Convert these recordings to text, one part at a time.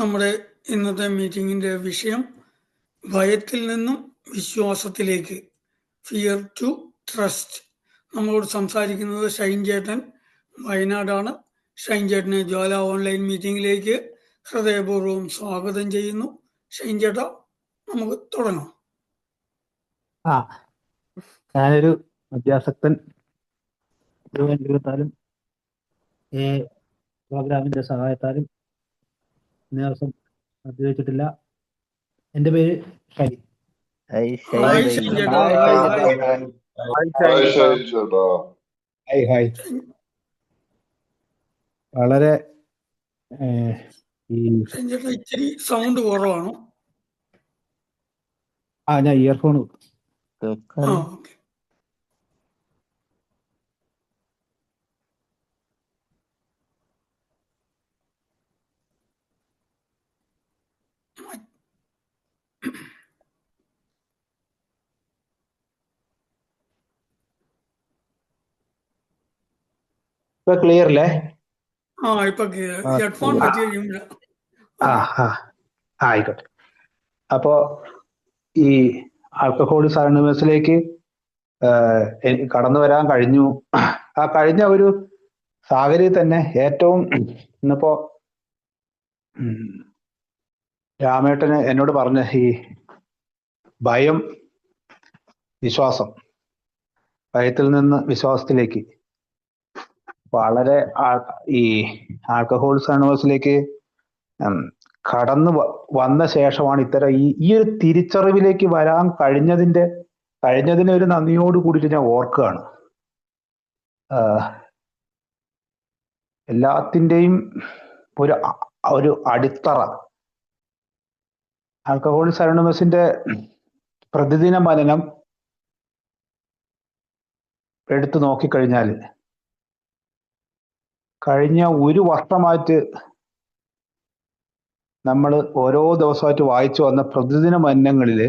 നമ്മുടെ ഇന്നത്തെ മീറ്റിങ്ങിൻ്റെ വിഷയം ഭയത്തിൽ നിന്നും വിശ്വാസത്തിലേക്ക്, ഫിയർ ടു ട്രസ്റ്റ്. നമ്മളോട് സംസാരിക്കുന്നത് ഷൈൻ ചേട്ടൻ വയനാടാണ്. ഷൈൻ ചേട്ടനെ ജ്വാല ഓൺലൈൻ മീറ്റിങ്ങിലേക്ക് ഹൃദയപൂർവ്വം സ്വാഗതം ചെയ്യുന്നു. ഷൈൻ ചേട്ടാ, നമുക്ക് തുടങ്ങാം. ഞാനൊരു അഭ്യാസക്തൻ അനുഗ്രഹത്താലും പ്രോഗ്രാമിന്റെ സഹായത്താലും ഇന്നേ ദിവസം അധ്യയിച്ചിട്ടില്ല. എൻ്റെ പേര് ഷൈൻ. വളരെ ഇച്ചിരി സൗണ്ട് കുറവാണോ? ഞാൻ ഇയർഫോൺ ഇപ്പൊ ക്ലിയർ അല്ലേ? ഹെഡ്ഫോൺ വെച്ച് കഴിയുമ്പോൾ ആയിക്കോട്ടെ. അപ്പോ ഈ ആൽക്കഹോളിക്സ് അനോണിമസിലേക്ക് കടന്നു വരാൻ കഴിഞ്ഞു. കഴിഞ്ഞ ഒരു സാഹചര്യത്തിൽ തന്നെ ഏറ്റവും ഇന്നിപ്പോ രാമേട്ടന് എന്നോട് പറഞ്ഞ ഈ ഭയം, വിശ്വാസം, ഭയത്തിൽ നിന്ന് വിശ്വാസത്തിലേക്ക് വളരെ ഈ ആൽക്കഹോളിക്സ് അനോണിമസിലേക്ക് കടന്നു വന്ന ശേഷമാണ് ഇത്തരം ഈ ഒരു തിരിച്ചറിവിലേക്ക് വരാൻ കഴിഞ്ഞതിനെ ഒരു നന്ദിയോട് കൂടിയിട്ട് ഞാൻ ഓർക്കുകയാണ്. എല്ലാത്തിൻ്റെയും ഒരു അടിത്തറ ആൽക്കഹോളിക്സ് അനോണിമസിന്റെ പ്രതിദിന മനനം എടുത്തു നോക്കിക്കഴിഞ്ഞാൽ കഴിഞ്ഞ ഒരു വർഷമായിട്ട് നമ്മൾ ഓരോ ദിവസമായിട്ട് വായിച്ചു വന്ന പ്രതിദിന മനനങ്ങളിൽ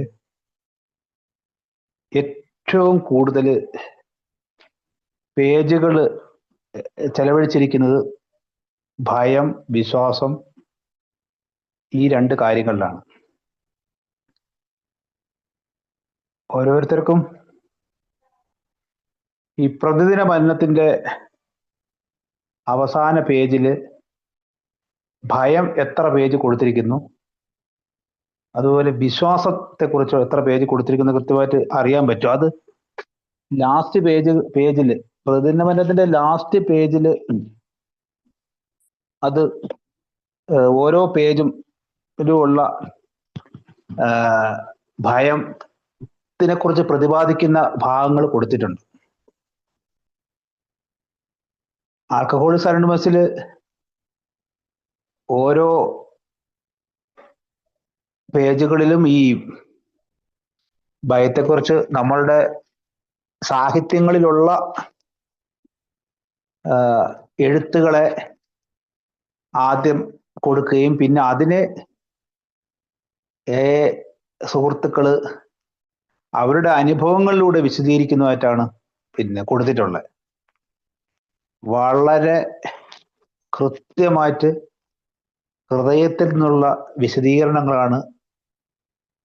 ഏറ്റവും കൂടുതൽ പേജുകൾ ചെലവഴിച്ചിരിക്കുന്നത് ഭയം, വിശ്വാസം, ഈ രണ്ട് കാര്യങ്ങളിലാണ്. ഓരോരുത്തർക്കും ഈ പ്രതിദിന മനനത്തിന്റെ അവസാന പേജിൽ ഭയം എത്ര പേജ് കൊടുത്തിരിക്കുന്നു, അതുപോലെ വിശ്വാസത്തെക്കുറിച്ച് എത്ര പേജ് കൊടുത്തിരിക്കുന്നു കൃത്യമായിട്ട് അറിയാൻ പറ്റും. അത് ലാസ്റ്റ് പേജിൽ പ്രതിദിന മനനത്തിന്റെ ലാസ്റ്റ് പേജിൽ അത് ഓരോ പേജും ഉള്ള ഭയത്തിനെ കുറിച്ച് പ്രതിപാദിക്കുന്ന ഭാഗങ്ങൾ കൊടുത്തിട്ടുണ്ട്. ആൽക്കഹോളിക്സ് അനോണിമസിൽ ഓരോ പേജുകളിലും ഈ ഭയത്തെക്കുറിച്ച് നമ്മളുടെ സാഹിത്യങ്ങളിലുള്ള എഴുത്തുകളെ ആദ്യം കൊടുക്കുകയും പിന്നെ അതിനെ സുഹൃത്തുക്കള് അവരുടെ അനുഭവങ്ങളിലൂടെ വിശദീകരിക്കുന്നതായിട്ടാണ് പിന്നെ കൊടുത്തിട്ടുള്ളത്. വളരെ കൃത്യമായിട്ട് ഹൃദയത്തിൽ നിന്നുള്ള വിശദീകരണങ്ങളാണ്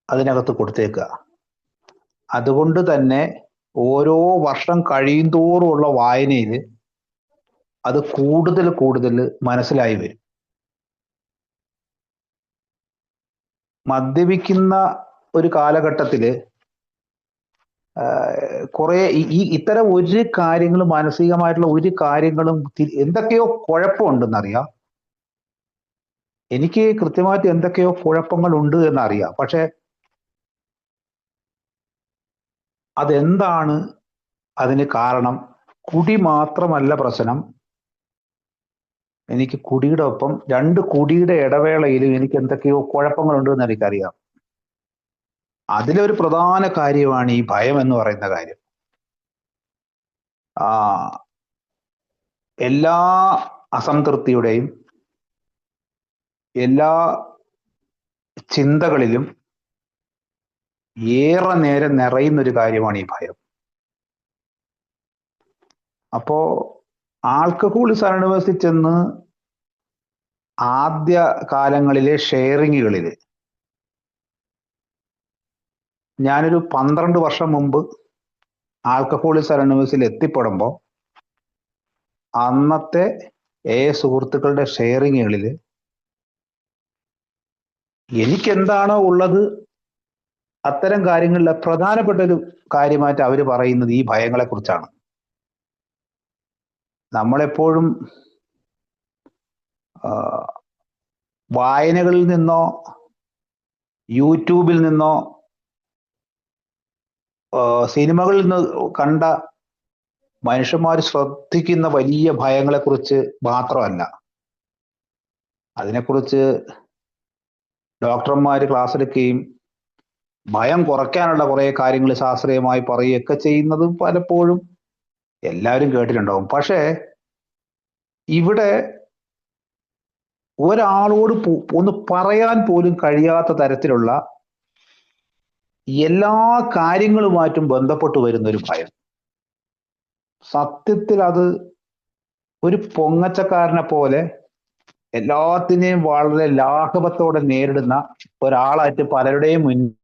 അതിനകത്ത് കൊടുത്തേക്കുക. അതുകൊണ്ട് തന്നെ ഓരോ വർഷം കഴിയുന്തോറുമുള്ള വായനയിൽ അത് കൂടുതൽ മനസ്സിലായി വരും. മദ്യപിക്കുന്ന ഒരു കാലഘട്ടത്തില് കുറെ ഇത്തരം ഒരു കാര്യങ്ങളും മാനസികമായിട്ടുള്ള ഒരു കാര്യങ്ങളും എന്തൊക്കെയോ കുഴപ്പമുണ്ടെന്നറിയാം. എനിക്ക് കൃത്യമായിട്ട് എന്തൊക്കെയോ കുഴപ്പങ്ങൾ ഉണ്ട് എന്നറിയാം. പക്ഷെ അതെന്താണ് അതിന് കാരണം? കുടി മാത്രമല്ല പ്രശ്നം. എനിക്ക് കുടിയുടെ ഒപ്പം 2 കുടിയുടെ ഇടവേളയിലും എനിക്ക് എന്തൊക്കെയോ കുഴപ്പങ്ങളുണ്ട് എന്ന് എനിക്കറിയാം. അതിലൊരു പ്രധാന കാര്യമാണ് ഈ ഭയം എന്ന് പറയുന്ന കാര്യം. എല്ലാ അസംതൃപ്തിയുടെയും എല്ലാ ചിന്തകളിലും ഏറെ നേരം നിറയുന്നൊരു കാര്യമാണ് ഈ ഭയം. അപ്പോ ആൽക്കഹോളിക്സ് അനോണിമസിൽ ചെന്ന് ആദ്യ കാലങ്ങളിലെ ഷെയറിങ്ങുകളിൽ ഞാനൊരു 12 വർഷം മുമ്പ് ആൽക്കഹോളിക്സ് അനോണിമസിൽ എത്തിപ്പെടുമ്പോൾ അന്നത്തെ സുഹൃത്തുക്കളുടെ ഷെയറിങ്ങുകളിൽ എനിക്കെന്താണോ ഉള്ളത് അത്തരം കാര്യങ്ങളിൽ പ്രധാനപ്പെട്ട ഒരു കാര്യമായിട്ട് അവർ പറയുന്നത് ഈ ഭയങ്ങളെ കുറിച്ചാണ്. നമ്മളെപ്പോഴും വായനകളിൽ നിന്നോ യൂട്യൂബിൽ നിന്നോ സിനിമകളിൽ നിന്ന് കണ്ട മനുഷ്യന്മാർ ശ്രദ്ധിക്കുന്ന വലിയ ഭയങ്ങളെക്കുറിച്ച് മാത്രമല്ല, അതിനെക്കുറിച്ച് ഡോക്ടർമാർ ക്ലാസ് എടുക്കുകയും ഭയം കുറയ്ക്കാനുള്ള കുറെ കാര്യങ്ങൾ ശാസ്ത്രീയമായി പറയുകയൊക്കെ ചെയ്യുന്നത് പലപ്പോഴും എല്ലാവരും കേട്ടിട്ടുണ്ടാവും. പക്ഷേ ഇവിടെ ഒരാളോട് ഒന്ന് പറയാൻ പോലും കഴിയാത്ത തരത്തിലുള്ള എല്ലാ കാര്യങ്ങളുമായിട്ടും ബന്ധപ്പെട്ട് വരുന്ന ഒരു ഭയം. സത്യത്തിൽ അത് ഒരു പൊങ്ങച്ചക്കാരനെ പോലെ എല്ലാത്തിനെയും വളരെ ലാഘവത്തോടെ നേരിടുന്ന ഒരാളായിട്ട് പലരുടെയും മുന്നിൽ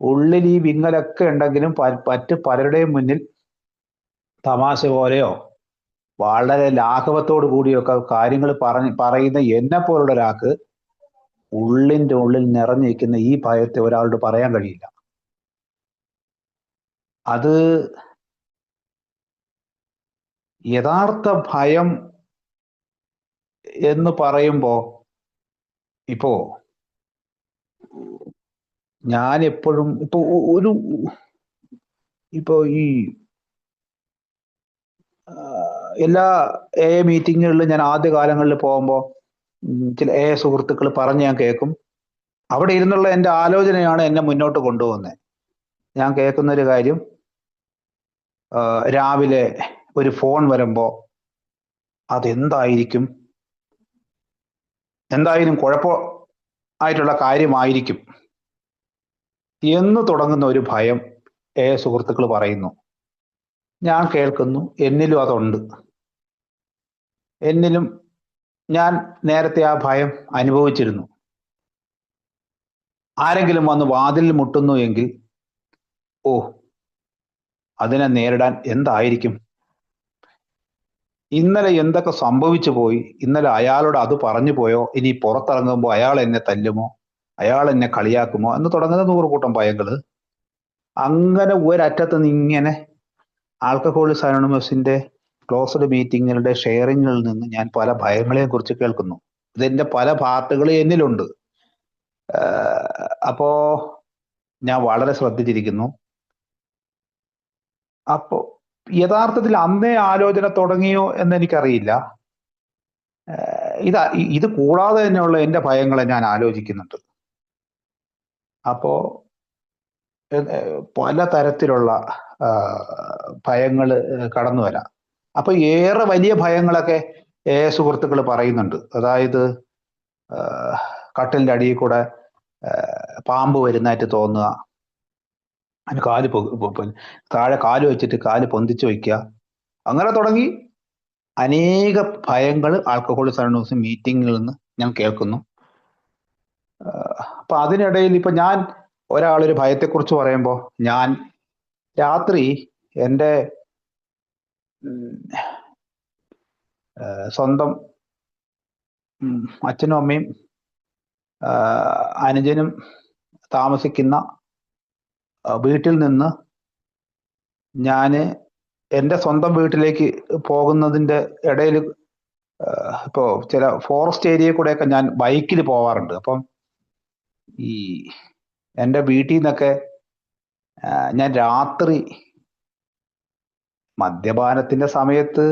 ഉള്ളിൽ ഈ വിങ്ങലൊക്കെ ഉണ്ടെങ്കിലും പലരുടെയും മുന്നിൽ തമാശ പോലെയോ വളരെ ലാഘവത്തോടു കൂടിയൊക്കെ കാര്യങ്ങൾ പറയുന്ന എന്നെ പോലുള്ള ഒരാൾക്ക് ഉള്ളിൻ്റെ ഉള്ളിൽ നിറഞ്ഞിരിക്കുന്ന ഈ ഭയത്തെ ഒരാളോട് പറയാൻ കഴിയില്ല. അത് യഥാർത്ഥ ഭയം എന്ന് പറയുമ്പോൾ ഇപ്പോ ഞാൻ എപ്പോഴും ഇപ്പോ ഈ എല്ലാ മീറ്റിങ്ങുകളിലും ഞാൻ ആദ്യ കാലങ്ങളിൽ പോകുമ്പോൾ ചില സുഹൃത്തുക്കൾ പറഞ്ഞ് ഞാൻ കേൾക്കും. അവിടെ ഇരുന്നുള്ള എൻ്റെ ആലോചനയാണ് എന്നെ മുന്നോട്ട് കൊണ്ടുപോകുന്നത്. ഞാൻ കേൾക്കുന്ന ഒരു കാര്യം, രാവിലെ ഒരു ഫോൺ വരുമ്പോൾ അതെന്തായിരിക്കും, എന്തായാലും കുഴപ്പമായിട്ടുള്ള കാര്യമായിരിക്കും എന്ന് തുടങ്ങുന്ന ഒരു ഭയം സുഹൃത്തുക്കൾ പറയുന്നു. ഞാൻ കേൾക്കുന്നു, എന്നിലും അതുണ്ട്. എന്നിലും ഞാൻ നേരത്തെ ആ ഭയം അനുഭവിച്ചിരുന്നു. ആരെങ്കിലും വന്ന് വാതിലിൽ മുട്ടുന്നു എങ്കിൽ അതിനെ നേരിടാൻ എന്തായിരിക്കും, ഇന്നലെ എന്തൊക്കെ സംഭവിച്ചു പോയി, ഇന്നലെ അയാളോട് അത് പറഞ്ഞു പോയോ, ഇനി പുറത്തിറങ്ങുമ്പോൾ അയാൾ എന്നെ തല്ലുമോ, അയാൾ എന്നെ കളിയാക്കുമോ എന്ന് തുടങ്ങുന്ന 100 കൂട്ടം ഭയങ്ങൾ. അങ്ങനെ ഒരറ്റത്ത് നിന്ന് ഇങ്ങനെ ആൽക്കഹോളിക്സ് അനോണിമസിന്റെ ക്ലോസ്ഡ് മീറ്റിങ്ങുകളുടെ ഷെയറിങ്ങുകളിൽ നിന്ന് ഞാൻ പല ഭയങ്ങളെ കുറിച്ച് കേൾക്കുന്നു. ഇതിന്റെ പല പാർട്ടുകൾ എന്നിലുണ്ട്. അപ്പോ ഞാൻ വളരെ ശ്രദ്ധിച്ചിരിക്കുന്നു. അപ്പോ യഥാർത്ഥത്തിൽ അന്നേ ആലോചന തുടങ്ങിയോ എന്ന് എനിക്കറിയില്ല. ഇത് കൂടാതെ തന്നെയുള്ള എൻ്റെ ഭയങ്ങളെ ഞാൻ ആലോചിക്കുന്നുണ്ട്. അപ്പോ പല തരത്തിലുള്ള ഭയങ്ങൾ കടന്നു വരാം. അപ്പൊ ഏറെ വലിയ ഭയങ്ങളൊക്കെ സുഹൃത്തുക്കൾ പറയുന്നുണ്ട്. അതായത് കട്ടിലിന്റെ അടിയിൽ കൂടെ പാമ്പ് വരുന്നതായിട്ട് തോന്നുക, അതിന് താഴെ കാല് വെച്ചിട്ട് കാല് പൊന്തിച്ചു വയ്ക്കുക, അങ്ങനെ തുടങ്ങി അനേക ഭയങ്ങൾ ആൽക്കഹോളിക്സ് അനോണിമസ് മീറ്റിങ്ങിൽ നിന്ന് ഞാൻ കേൾക്കുന്നു. അപ്പൊ അതിനിടയിൽ ഇപ്പൊ ഞാൻ ഒരാളൊരു ഭയത്തെക്കുറിച്ച് പറയുമ്പോൾ, ഞാൻ രാത്രി എൻ്റെ സ്വന്തം അച്ഛനും അമ്മയും അനുജനും താമസിക്കുന്ന വീട്ടിൽ നിന്ന് ഞാൻ എൻ്റെ സ്വന്തം വീട്ടിലേക്ക് പോകുന്നതിൻ്റെ ഇടയിൽ ഇപ്പോൾ ചില ഫോറസ്റ്റ് ഏരിയയിൽ കൂടെയൊക്കെ ഞാൻ ബൈക്കിൽ പോവാറുണ്ട്. അപ്പം ഈ എൻ്റെ വീട്ടിൽ നിന്നൊക്കെ ഞാൻ രാത്രി മദ്യപാനത്തിന്റെ സമയത്ത്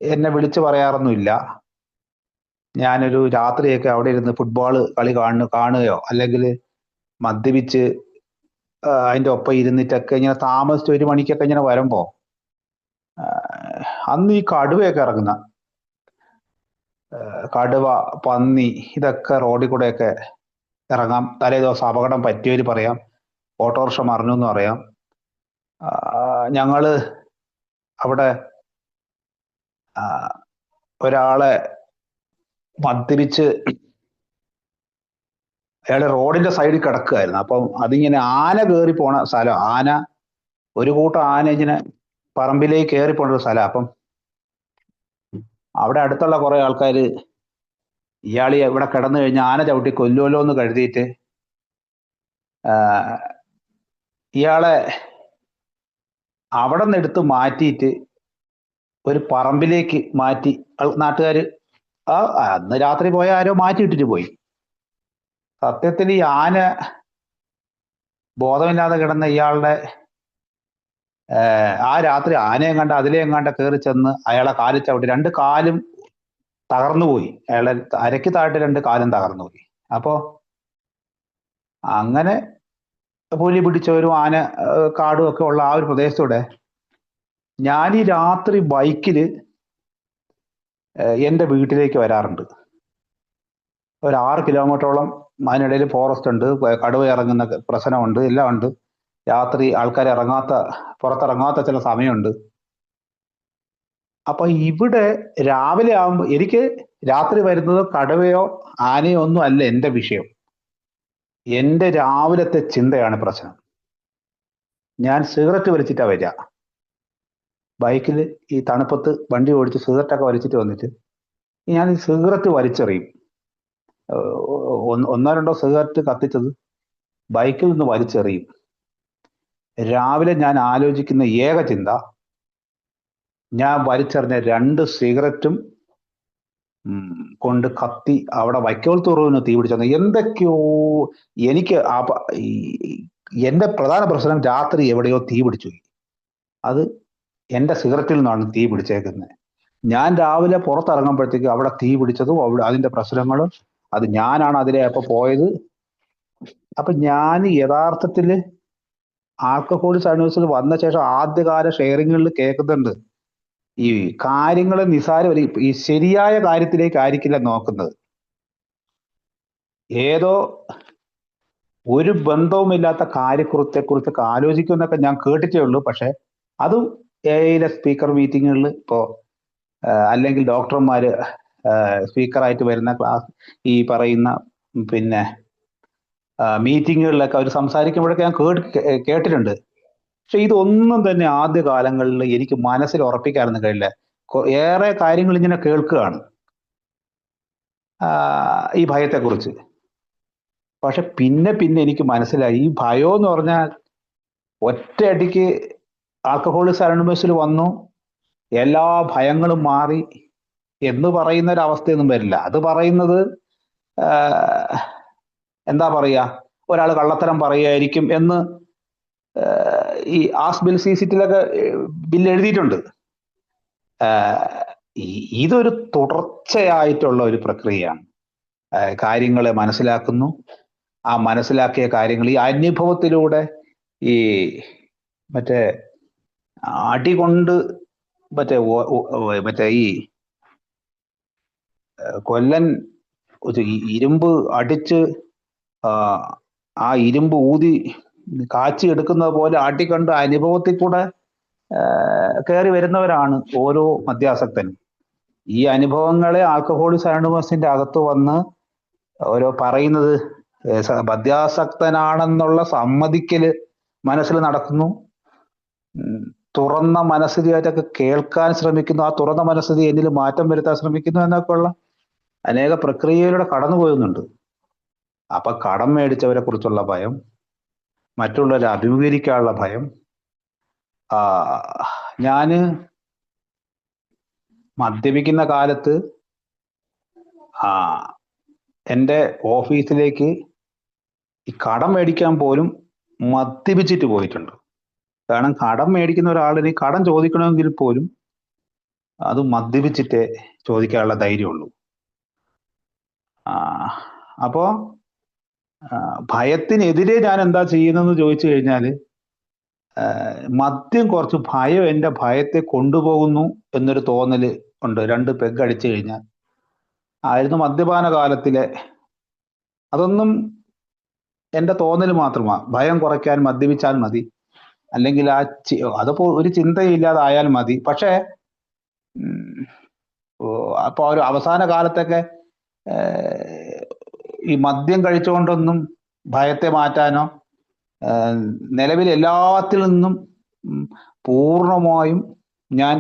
എന്നെ വിളിച്ചു പറയാറൊന്നുമില്ല. ഞാനൊരു രാത്രിയൊക്കെ അവിടെ ഇരുന്ന് ഫുട്ബോൾ കളി കാണുകയോ അല്ലെങ്കിൽ മദ്യപിച്ച് അതിൻ്റെ ഒപ്പം ഇരുന്നിട്ടൊക്കെ ഇങ്ങനെ താമസിച്ച് 1 മണിക്കൊക്കെ ഇങ്ങനെ വരുമ്പോ അന്ന് ഈ കടുവയൊക്കെ ഇറങ്ങുന്ന കടുവ, പന്നി ഇതൊക്കെ റോഡിൽ കൂടെയൊക്കെ ഇറങ്ങാം. തലേ ദിവസം അപകടം പറ്റിയവര് പറയാം, ഓട്ടോറിക്ഷ മറിഞ്ഞു എന്ന് പറയാം. ഞങ്ങള് അവിടെ ഒരാളെ മദ്യപിച്ച് അയാള് റോഡിന്റെ സൈഡിൽ കിടക്കുകയായിരുന്നു. അപ്പം അതിങ്ങനെ ആന കയറി പോണ സ്ഥലം. ഒരു കൂട്ടം ആന ഇങ്ങനെ പറമ്പിലേക്ക് കയറി പോണ ഒരു സ്ഥലം. അപ്പം അവിടെ അടുത്തുള്ള കുറെ ആൾക്കാര് ഇയാൾ ഇവിടെ കിടന്നു കഴിഞ്ഞാൽ ആന ചവിട്ടി കൊല്ലുമല്ലോ എന്ന് കരുതിയിട്ട് ഇയാളെ അവിടെ നിന്ന് എടുത്ത് മാറ്റിയിട്ട് ഒരു പറമ്പിലേക്ക് മാറ്റി നാട്ടുകാര് അന്ന് രാത്രി പോയ ആരോ മാറ്റിയിട്ടിട്ട് പോയി. സത്യത്തിൽ ഈ ആന ബോധമില്ലാതെ കിടന്ന ഇയാളുടെ ആ രാത്രി ആനയും കണ്ട് അതിലെയും കണ്ട കയറി ചെന്ന് അയാളെ കാലിൽ ചവിട്ടി 2 കാലും തകർന്നുപോയി. അയാളെ അരയ്ക്ക് താഴെ 2 കാലും തകർന്നുപോയി. അപ്പോ അങ്ങനെ പുലി പിടിച്ചവരും ആന കാടും ഒക്കെ ഉള്ള ആ ഒരു പ്രദേശത്തൂടെ ഞാൻ ഈ രാത്രി ബൈക്കില് എൻ്റെ വീട്ടിലേക്ക് വരാറുണ്ട്. ഒരു 6 കിലോമീറ്ററോളം അതിനിടയിൽ ഫോറസ്റ്റ് ഉണ്ട്, കടുവ ഇറങ്ങുന്ന പ്രശ്നമുണ്ട്, എല്ലാം ഉണ്ട്. രാത്രി ആൾക്കാർ പുറത്തിറങ്ങാത്ത ചില സമയമുണ്ട്. അപ്പൊ ഇവിടെ രാവിലെ ആകുമ്പോൾ എനിക്ക് രാത്രി വരുന്നത് കടുവയോ ആനയോ ഒന്നും അല്ല എൻ്റെ വിഷയം. എൻ്റെ രാവിലത്തെ ചിന്തയാണ് പ്രശ്നം. ഞാൻ സിഗരറ്റ് വലിച്ചിട്ടാ വരിക. ബൈക്കിൽ ഈ തണുപ്പത്ത് വണ്ടി ഓടിച്ച് സിഗരറ്റൊക്കെ വലിച്ചിട്ട് വന്നിട്ട് ഞാൻ ഈ സിഗരറ്റ് വലിച്ചെറിയും. 1-2 സിഗരറ്റ് കത്തിച്ചത് ബൈക്കിൽ നിന്ന് വലിച്ചെറിയും. രാവിലെ ഞാൻ ആലോചിക്കുന്ന ഏക ചിന്ത, ഞാൻ വലിച്ചെറിഞ്ഞ 2 സിഗരറ്റും കൊണ്ട് കത്തി അവിടെ വൈക്കോൽ തുറവിന് തീ പിടിച്ചെന്ന്. എന്തൊക്കെയോ എനിക്ക് എന്റെ പ്രധാന പ്രശ്നം രാത്രി എവിടെയോ തീ പിടിച്ചു. അത് എന്റെ സിഗരറ്റിൽ നിന്നാണ് തീ പിടിച്ചേക്കുന്നത്. ഞാൻ രാവിലെ പുറത്തിറങ്ങുമ്പോഴത്തേക്ക് അവിടെ തീ പിടിച്ചതും അതിന്റെ പ്രശ്നങ്ങളും അത് ഞാനാണ് അതിലെ അപ്പൊ പോയത്. അപ്പൊ ഞാൻ യഥാർത്ഥത്തില് ആൽക്കഹോളിക്സ് അനോണിമസിൽ വന്ന ശേഷം ആദ്യകാല ഷെയറിങ്ങുകളിൽ കേൾക്കുന്നുണ്ട്, ഈ കാര്യങ്ങൾ നിസാരം, ഈ ശരിയായ കാര്യത്തിലേക്ക് ആയിരിക്കില്ല നോക്കുന്നത്. ഏതോ ഒരു ബന്ധവുമില്ലാത്ത കാര്യത്തെക്കുറിച്ചൊക്കെ ആലോചിക്കുമെന്നൊക്കെ ഞാൻ കേട്ടിട്ടേ ഉള്ളൂ. പക്ഷെ അതും എയിലെ സ്പീക്കർ മീറ്റിങ്ങുകളിൽ ഇപ്പോ അല്ലെങ്കിൽ ഡോക്ടർമാര് സ്പീക്കറായിട്ട് വരുന്ന ക്ലാസ് ഈ പറയുന്ന പിന്നെ മീറ്റിങ്ങുകളിലൊക്കെ അവർ സംസാരിക്കുമ്പോഴൊക്കെ ഞാൻ കേട്ടിട്ടുണ്ട്. പക്ഷെ ഇതൊന്നും തന്നെ ആദ്യ കാലങ്ങളിൽ എനിക്ക് മനസ്സിൽ ഉറപ്പിക്കാനൊന്നും കഴിയില്ല. ഏറെ കാര്യങ്ങൾ ഇങ്ങനെ കേൾക്കുകയാണ് ഈ ഭയത്തെക്കുറിച്ച്. പക്ഷെ പിന്നെ എനിക്ക് മനസ്സിലായി, ഈ ഭയം എന്ന് പറഞ്ഞാൽ ഒറ്റയടിക്ക് ആൽക്കഹോളിക്സ് അനോണിമസിൽ വന്നു എല്ലാ ഭയങ്ങളും മാറി എന്ന് പറയുന്ന ഒരു അവസ്ഥയൊന്നും വരില്ല. അത് പറയുന്നത് എന്താ പറയുക, ഒരാൾ കള്ളത്തരം പറയുമായിരിക്കും എന്ന് ഈ ആസ് ബിൽ സീസിറ്റിലൊക്കെ ബില്ല് എഴുതിയിട്ടുണ്ട്. ഇതൊരു തുടർച്ചയായിട്ടുള്ള ഒരു പ്രക്രിയയാണ്. കാര്യങ്ങളെ മനസ്സിലാക്കുന്നു, ആ മനസ്സിലാക്കിയ കാര്യങ്ങൾ ഈ അനുഭവത്തിലൂടെ ഈ മറ്റേ അടി കൊണ്ട് മറ്റേ ഈ കൊല്ലൻ ഇരുമ്പ് അടിച്ച് ആ ഇരുമ്പ് ഊതി കാച്ചി എടുക്കുന്നത് പോലെ ആട്ടിക്കണ്ട് അനുഭവത്തിൽ കൂടെ കയറി വരുന്നവരാണ് ഓരോ മദ്യാസക്തനും. ഈ അനുഭവങ്ങളെ ആൽക്കഹോളിക്സ് അനോണിമസിന്റെ അകത്ത് വന്ന് ഓരോ പറയുന്നത് മദ്യാസക്തനാണെന്നുള്ള സമ്മതിക്കല് മനസ്സിൽ നടക്കുന്നു. തുറന്ന മനസ്ഥിതിയായിട്ടൊക്കെ കേൾക്കാൻ ശ്രമിക്കുന്നു, ആ തുറന്ന മനസ്ഥിതി എന്നിൽ മാറ്റം വരുത്താൻ ശ്രമിക്കുന്നു എന്നൊക്കെ ഉള്ള അനേക പ്രക്രിയയിലൂടെ കടന്നു പോകുന്നുണ്ട്. അപ്പൊ കടം മേടിച്ചവരെ കുറിച്ചുള്ള ഭയം, മറ്റുള്ളവരെ അഭിമുഖീകരിക്കാനുള്ള ഭയം. ഞാന് മദ്യപിക്കുന്ന കാലത്ത് എൻ്റെ ഓഫീസിലേക്ക് ഈ കടം മേടിക്കാൻ പോലും മദ്യപിച്ചിട്ട് പോയിട്ടുണ്ട്. കാരണം കടം മേടിക്കുന്ന ഒരാളിന് കടം ചോദിക്കണമെങ്കിൽ പോലും അത് മദ്യപിച്ചിട്ടേ ചോദിക്കാനുള്ള ധൈര്യമുള്ളൂ. അപ്പോ ഭയത്തിനെതിരെ ഞാൻ എന്താ ചെയ്യുന്നതെന്ന് ചോദിച്ചു കഴിഞ്ഞാൽ, മദ്യം കുറച്ച് ഭയം എൻ്റെ ഭയത്തെ കൊണ്ടുപോകുന്നു എന്നൊരു തോന്നല് ഉണ്ട്. 2 പെഗ് അടിച്ചു കഴിഞ്ഞാൽ ആയിരുന്നു മദ്യപാന കാലത്തിലെ. അതൊന്നും എൻ്റെ തോന്നൽ മാത്രമാണ്. ഭയം കുറയ്ക്കാൻ മദ്യപിച്ചാൽ മതി, അല്ലെങ്കിൽ അതിപ്പോ ഒരു ചിന്തയില്ലാതായാൽ മതി. പക്ഷേ അപ്പൊ ഒരു അവസാന കാലത്തൊക്കെ ഈ മദ്യം കഴിച്ചുകൊണ്ടൊന്നും ഭയത്തെ മാറ്റാനോ നിലവിൽ എല്ലാത്തിൽ നിന്നും പൂർണ്ണമായും ഞാൻ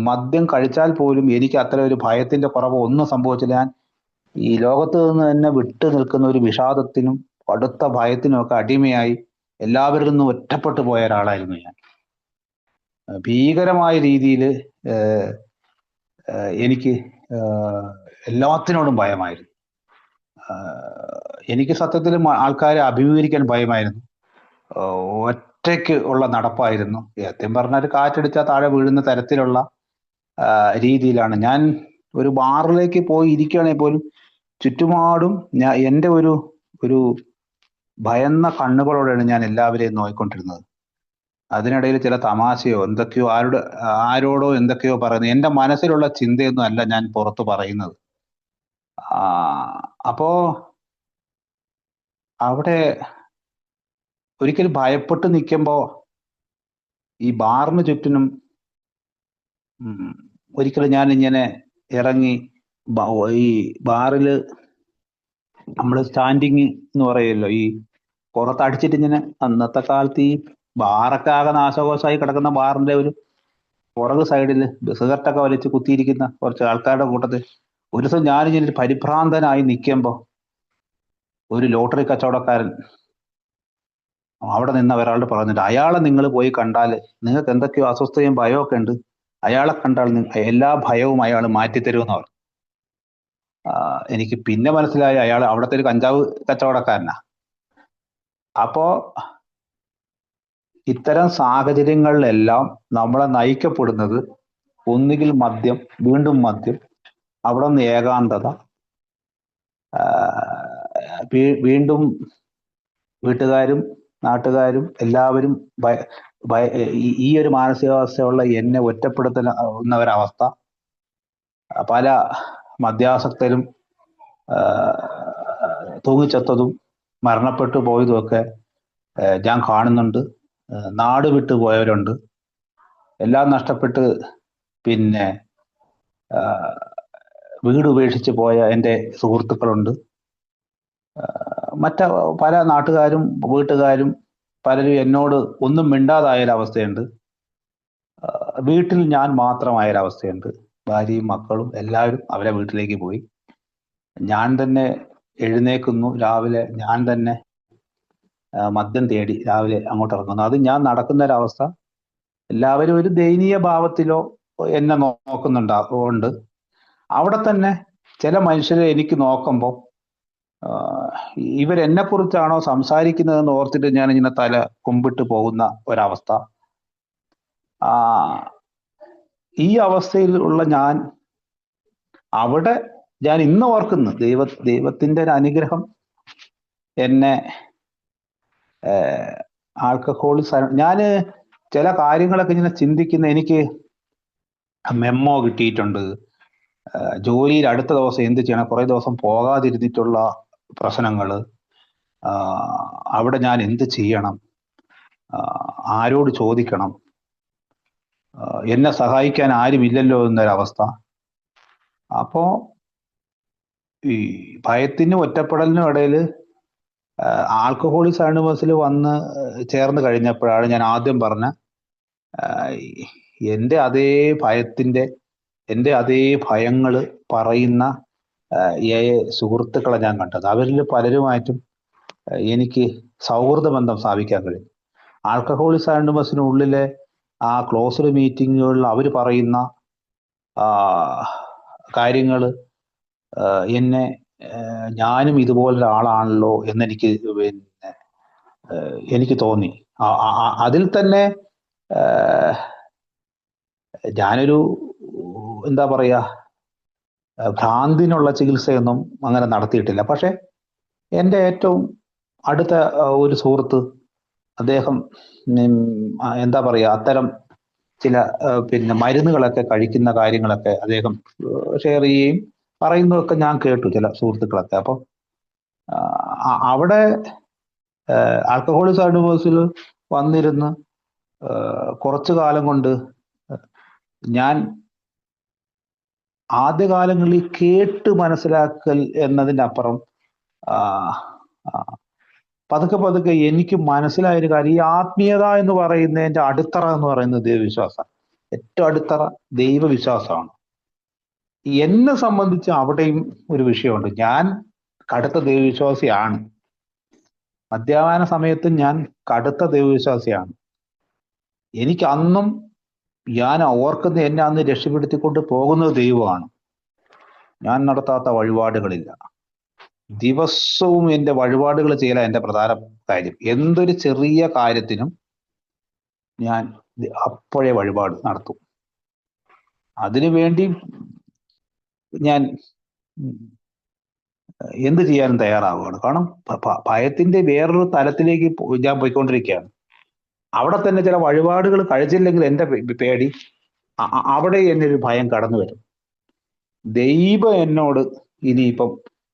മദ്യം കഴിച്ചാൽ പോലും എനിക്ക് അത്ര ഒരു ഭയത്തിന്റെ കുറവ് ഒന്നും സംഭവിച്ചില്ല. ഞാൻ ഈ ലോകത്ത് നിന്ന് തന്നെ വിട്ടു നിൽക്കുന്ന ഒരു വിഷാദത്തിനും കടുത്ത ഭയത്തിനും ഒക്കെ അടിമയായി എല്ലാവരിൽ നിന്നും ഒറ്റപ്പെട്ടു പോയ ഒരാളായിരുന്നു ഞാൻ. ഭീകരമായ രീതിയിൽ എനിക്ക് എല്ലാത്തിനോടും ഭയമായിരുന്നു. എനിക്ക് സത്യത്തിൽ ആൾക്കാരെ അഭിമുഖീകരിക്കാൻ ഭയമായിരുന്നു. ഒറ്റയ്ക്ക് ഉള്ള നടപ്പായിരുന്നു. സത്യം പറഞ്ഞാൽ കാറ്റടിച്ചാൽ താഴെ വീഴുന്ന തരത്തിലുള്ള രീതിയിലാണ് ഞാൻ. ഒരു ബാറിലേക്ക് പോയി ഇരിക്കുകയാണെങ്കിൽ പോലും ചുറ്റുപാടും എൻ്റെ ഒരു ഭയന്ന കണ്ണുകളോടെയാണ് ഞാൻ എല്ലാവരെയും നോക്കിക്കൊണ്ടിരുന്നത്. അതിനിടയിൽ ചില തമാശയോ എന്തൊക്കെയോ ആരോടോ എന്തൊക്കെയോ പറയുന്നത് എൻ്റെ മനസ്സിലുള്ള ചിന്തയൊന്നും അല്ല ഞാൻ പുറത്ത് പറയുന്നത്. അപ്പോ അവിടെ ഒരിക്കലും ഭയപ്പെട്ട് നിൽക്കുമ്പോ ഈ ബാറിന് ചുറ്റിനും ഒരിക്കലും ഞാൻ ഇങ്ങനെ ഇറങ്ങി ഈ ബാറില് നമ്മൾ സ്റ്റാൻഡിങ് എന്ന് പറയുമല്ലോ, ഈ പുറത്തടിച്ചിട്ട് ഇങ്ങനെ അന്നത്തെ കാലത്ത് ഈ ബാറൊക്കെ ആകെ നാശകോശമായി കിടക്കുന്ന ബാറിന്റെ ഒരു പുറകു സൈഡിൽ സിഗരറ്റൊക്കെ വലിച്ച് കുത്തിയിരിക്കുന്ന കുറച്ച് ആൾക്കാരുടെ കൂട്ടത്തിൽ ഒരു ദിവസം ഞാനിങ്ങനെ ഒരു പരിഭ്രാന്തനായി നിൽക്കുമ്പോ ഒരു ലോട്ടറി കച്ചവടക്കാരൻ അവിടെ നിന്ന് ഒരാളോട് പറഞ്ഞിട്ട്, അയാളെ നിങ്ങൾ പോയി കണ്ടാൽ നിങ്ങൾക്ക് എന്തൊക്കെയോ അസ്വസ്ഥയും ഭയമൊക്കെ ഉണ്ട്, അയാളെ കണ്ടാൽ എല്ലാ ഭയവും അയാൾ മാറ്റിത്തരുമെന്ന് പറഞ്ഞു. എനിക്ക് പിന്നെ മനസ്സിലായി അയാൾ അവിടുത്തെ ഒരു കഞ്ചാവ് കച്ചവടക്കാരനാ. അപ്പോ ഇത്തരം സാഹചര്യങ്ങളിലെല്ലാം നമ്മളെ നയിക്കപ്പെടുന്നത് ഒന്നുകിൽ മദ്യം, വീണ്ടും മദ്യം, അവിടെ നിന്ന് ഏകാന്തത, വീണ്ടും വീട്ടുകാരും നാട്ടുകാരും എല്ലാവരും ഈ ഒരു മാനസികാവസ്ഥയുള്ള എന്നെ ഒറ്റപ്പെടുത്തുന്ന ഒരവസ്ഥ, പല മദ്യാസക്തരും തൂങ്ങിച്ചത്തതും മരണപ്പെട്ടു പോയതുമൊക്കെ ഞാൻ കാണുന്നുണ്ട്. നാട് വിട്ടു പോയവരുണ്ട്, എല്ലാം നഷ്ടപ്പെട്ട് പിന്നെ വീട് ഉപേക്ഷിച്ച് പോയ എൻ്റെ സുഹൃത്തുക്കളുണ്ട്. പല നാട്ടുകാരും വീട്ടുകാരും പലരും എന്നോട് ഒന്നും മിണ്ടാതായൊരവസ്ഥയുണ്ട്. വീട്ടിൽ ഞാൻ മാത്രമായൊരവസ്ഥയുണ്ട്. ഭാര്യയും മക്കളും എല്ലാവരും അവരെ വീട്ടിലേക്ക് പോയി. ഞാൻ തന്നെ എഴുന്നേക്കുന്നു രാവിലെ, ഞാൻ തന്നെ മദ്യം തേടി രാവിലെ അങ്ങോട്ട് ഇറങ്ങുന്നു. അത് ഞാൻ നടക്കുന്ന ഒരവസ്ഥ. എല്ലാവരും ഒരു ദയനീയ ഭാവത്തിലോ എന്നെ നോക്കുന്നുണ്ട്. അവിടെ തന്നെ ചില മനുഷ്യരെ എനിക്ക് നോക്കുമ്പോൾ ഇവരെന്നെ കുറിച്ചാണോ സംസാരിക്കുന്നതെന്ന് ഓർത്തിട്ട് ഞാൻ ഇങ്ങനെ തല കുമ്പിട്ട് പോകുന്ന ഒരവസ്ഥ. ഈ അവസ്ഥയിൽ ഉള്ള അവിടെ ഞാൻ ഇന്ന് ഓർക്കുന്നു, ദൈവത്തിന്റെ ഒരു അനുഗ്രഹം എന്നെ ഞാൻ ചില കാര്യങ്ങളൊക്കെ ഇങ്ങനെ ചിന്തിക്കുന്ന, എനിക്ക് മെമ്മോ കിട്ടിയിട്ടുണ്ട്, ജോലിയിൽ അടുത്ത ദിവസം എന്ത് ചെയ്യണം, കുറെ ദിവസം പോകാതിരുന്നിട്ടുള്ള പ്രശ്നങ്ങൾ, അവിടെ ഞാൻ എന്ത് ചെയ്യണം, ആരോട് ചോദിക്കണം, എന്നെ സഹായിക്കാൻ ആരുമില്ലല്ലോ എന്നൊരവസ്ഥ. അപ്പോ ഈ ഭയത്തിനും ഒറ്റപ്പെടലിനും ഇടയിൽ ആൽക്കഹോളിക്സ് അനോണിമസിൽ വന്ന് ചേർന്ന് കഴിഞ്ഞപ്പോഴാണ് ഞാൻ ആദ്യം പറഞ്ഞ എൻ്റെ അതേ ഭയങ്ങൾ പറയുന്ന സുഹൃത്തുക്കളെ ഞാൻ കണ്ടത്. അവരിൽ പലരുമായിട്ടും എനിക്ക് സൗഹൃദ ബന്ധം സ്ഥാപിക്കാൻ കഴിയും. ആൽക്കഹോളിക്സ് അനോണിമസിനുള്ളിലെ ആ ക്ലോസ്ഡ് മീറ്റിങ്ങുകളിൽ അവർ പറയുന്ന കാര്യങ്ങൾ എന്നെ ഞാനും ഇതുപോലൊരാളാണല്ലോ എന്നെനിക്ക് എനിക്ക് തോന്നി. അതിൽ തന്നെ ഞാനൊരു എന്താ പറയാ, ഭ്രാന്തിനുള്ള ചികിത്സയൊന്നും അങ്ങനെ നടത്തിയിട്ടില്ല. പക്ഷെ എൻ്റെ ഏറ്റവും അടുത്ത ഒരു സുഹൃത്ത്, അദ്ദേഹം എന്താ പറയാ, അത്തരം ചില മരുന്നുകളൊക്കെ കഴിക്കുന്ന കാര്യങ്ങളൊക്കെ അദ്ദേഹം ഷെയർ ചെയ്യുകയും പറയുന്നതൊക്കെ ഞാൻ കേട്ടു, ചില സുഹൃത്തുക്കളൊക്കെ. അപ്പൊ അവിടെ ആൽക്കഹോളിക്സ് അനോണിമസിൽ വന്നിരുന്ന് കുറച്ചു കാലം കൊണ്ട് ഞാൻ ആദ്യകാലങ്ങളിൽ കേട്ട് മനസ്സിലാക്കൽ എന്നതിൻ്റെ അപ്പുറം ആ, ആ, പതുക്കെ പതുക്കെ എനിക്ക് മനസ്സിലായ ഒരു കാര്യം, ഈ ആത്മീയത എന്ന് പറയുന്നതിന്റെ അടിത്തറ എന്ന് പറയുന്നത് ദൈവവിശ്വാസമാണ്. ഏറ്റവും അടിത്തറ ദൈവവിശ്വാസമാണ്. എന്നെ സംബന്ധിച്ച് അവിടെയും ഒരു വിഷയമുണ്ട്. ഞാൻ കടുത്ത ദൈവവിശ്വാസിയാണ്. മദ്യപാന സമയത്തും ഞാൻ കടുത്ത ദൈവവിശ്വാസിയാണ്. എനിക്ക് അന്നും ഞാൻ ഓർക്കുന്ന എന്നെ അന്ന് രക്ഷപ്പെടുത്തിക്കൊണ്ട് പോകുന്നത് ദൈവമാണ്. ഞാൻ നടത്താത്ത വഴിപാടുകളില്ല. ദിവസവും എൻ്റെ വഴിപാടുകൾ ചെയ്യല എൻ്റെ പ്രധാന കാര്യം. എന്തൊരു ചെറിയ കാര്യത്തിനും ഞാൻ അപ്പോഴേ വഴിപാട് നടത്തും. അതിനുവേണ്ടി ഞാൻ എന്ത് ചെയ്യാനും തയ്യാറാവുകയാണ്. കാരണം ഭയത്തിന്റെ വേറൊരു തലത്തിലേക്ക് ഞാൻ പോയിക്കൊണ്ടിരിക്കുകയാണ്. അവിടെ തന്നെ ചില വഴിപാടുകൾ കഴിച്ചില്ലെങ്കിൽ എൻ്റെ പേടി അവിടെ എന്നെ ഒരു ഭയം കടന്നു വരും. ദൈവം എന്നോട് ഇനിയിപ്പം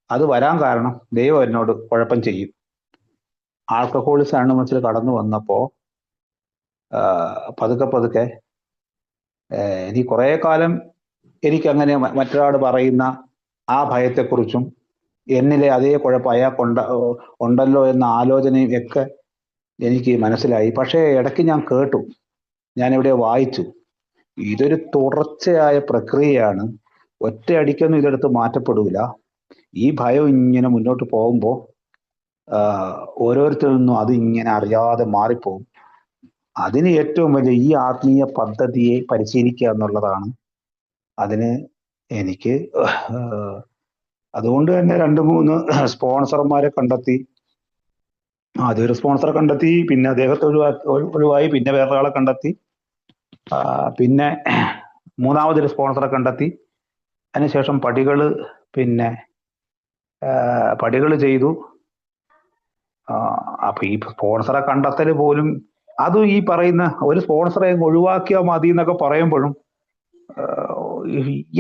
അത് വരാൻ കാരണം ദൈവം എന്നോട് കുഴപ്പം ചെയ്യും. ആൽക്കഹോളിക്സ് അണുമസിൽ കടന്നു വന്നപ്പോ പതുക്കെ പതുക്കെ എനിക്ക് കുറെ കാലം എനിക്കങ്ങനെ മറ്റൊരാൾ പറയുന്ന ആ ഭയത്തെക്കുറിച്ചും എന്നിലെ അതേ കുഴപ്പം അയാൾക്കുണ്ട ഉണ്ടല്ലോ എന്ന ആലോചനയും ഒക്കെ എനിക്ക് മനസ്സിലായി. പക്ഷേ ഇടയ്ക്ക് ഞാൻ കേട്ടു, ഞാൻ ഇവിടെ വായിച്ചു, ഇതൊരു തുടർച്ചയായ പ്രക്രിയയാണ്. ഒറ്റയടിക്കൊന്നും ഇതെടുത്ത് മാറ്റപ്പെടില്ല. ഈ ഭയം ഇങ്ങനെ മുന്നോട്ട് പോകുമ്പോൾ ഓരോരുത്തരിൽ നിന്നും അത് ഇങ്ങനെ അറിയാതെ മാറിപ്പോകും. അതിന് ഏറ്റവും വലിയ ഈ ആത്മീയ പദ്ധതിയെ പരിശീലിക്കുക എന്നുള്ളതാണ്. അതിന് എനിക്ക് അതുകൊണ്ട് തന്നെ 2-3 സ്പോൺസർമാരെ കണ്ടെത്തി. ആദ്യം ഒരു സ്പോൺസറെ കണ്ടെത്തി, പിന്നെ അദ്ദേഹത്തെ ഒഴിവായി, പിന്നെ വേറൊരാളെ കണ്ടെത്തി, പിന്നെ മൂന്നാമതൊരു സ്പോൺസറെ കണ്ടെത്തി. അതിനുശേഷം പടികൾ ചെയ്തു. അപ്പൊ ഈ സ്പോൺസറെ കണ്ടെത്തൽ പോലും, അതും ഈ പറയുന്ന ഒരു സ്പോൺസറെ ഒഴിവാക്കിയാൽ മതി എന്നൊക്കെ പറയുമ്പോഴും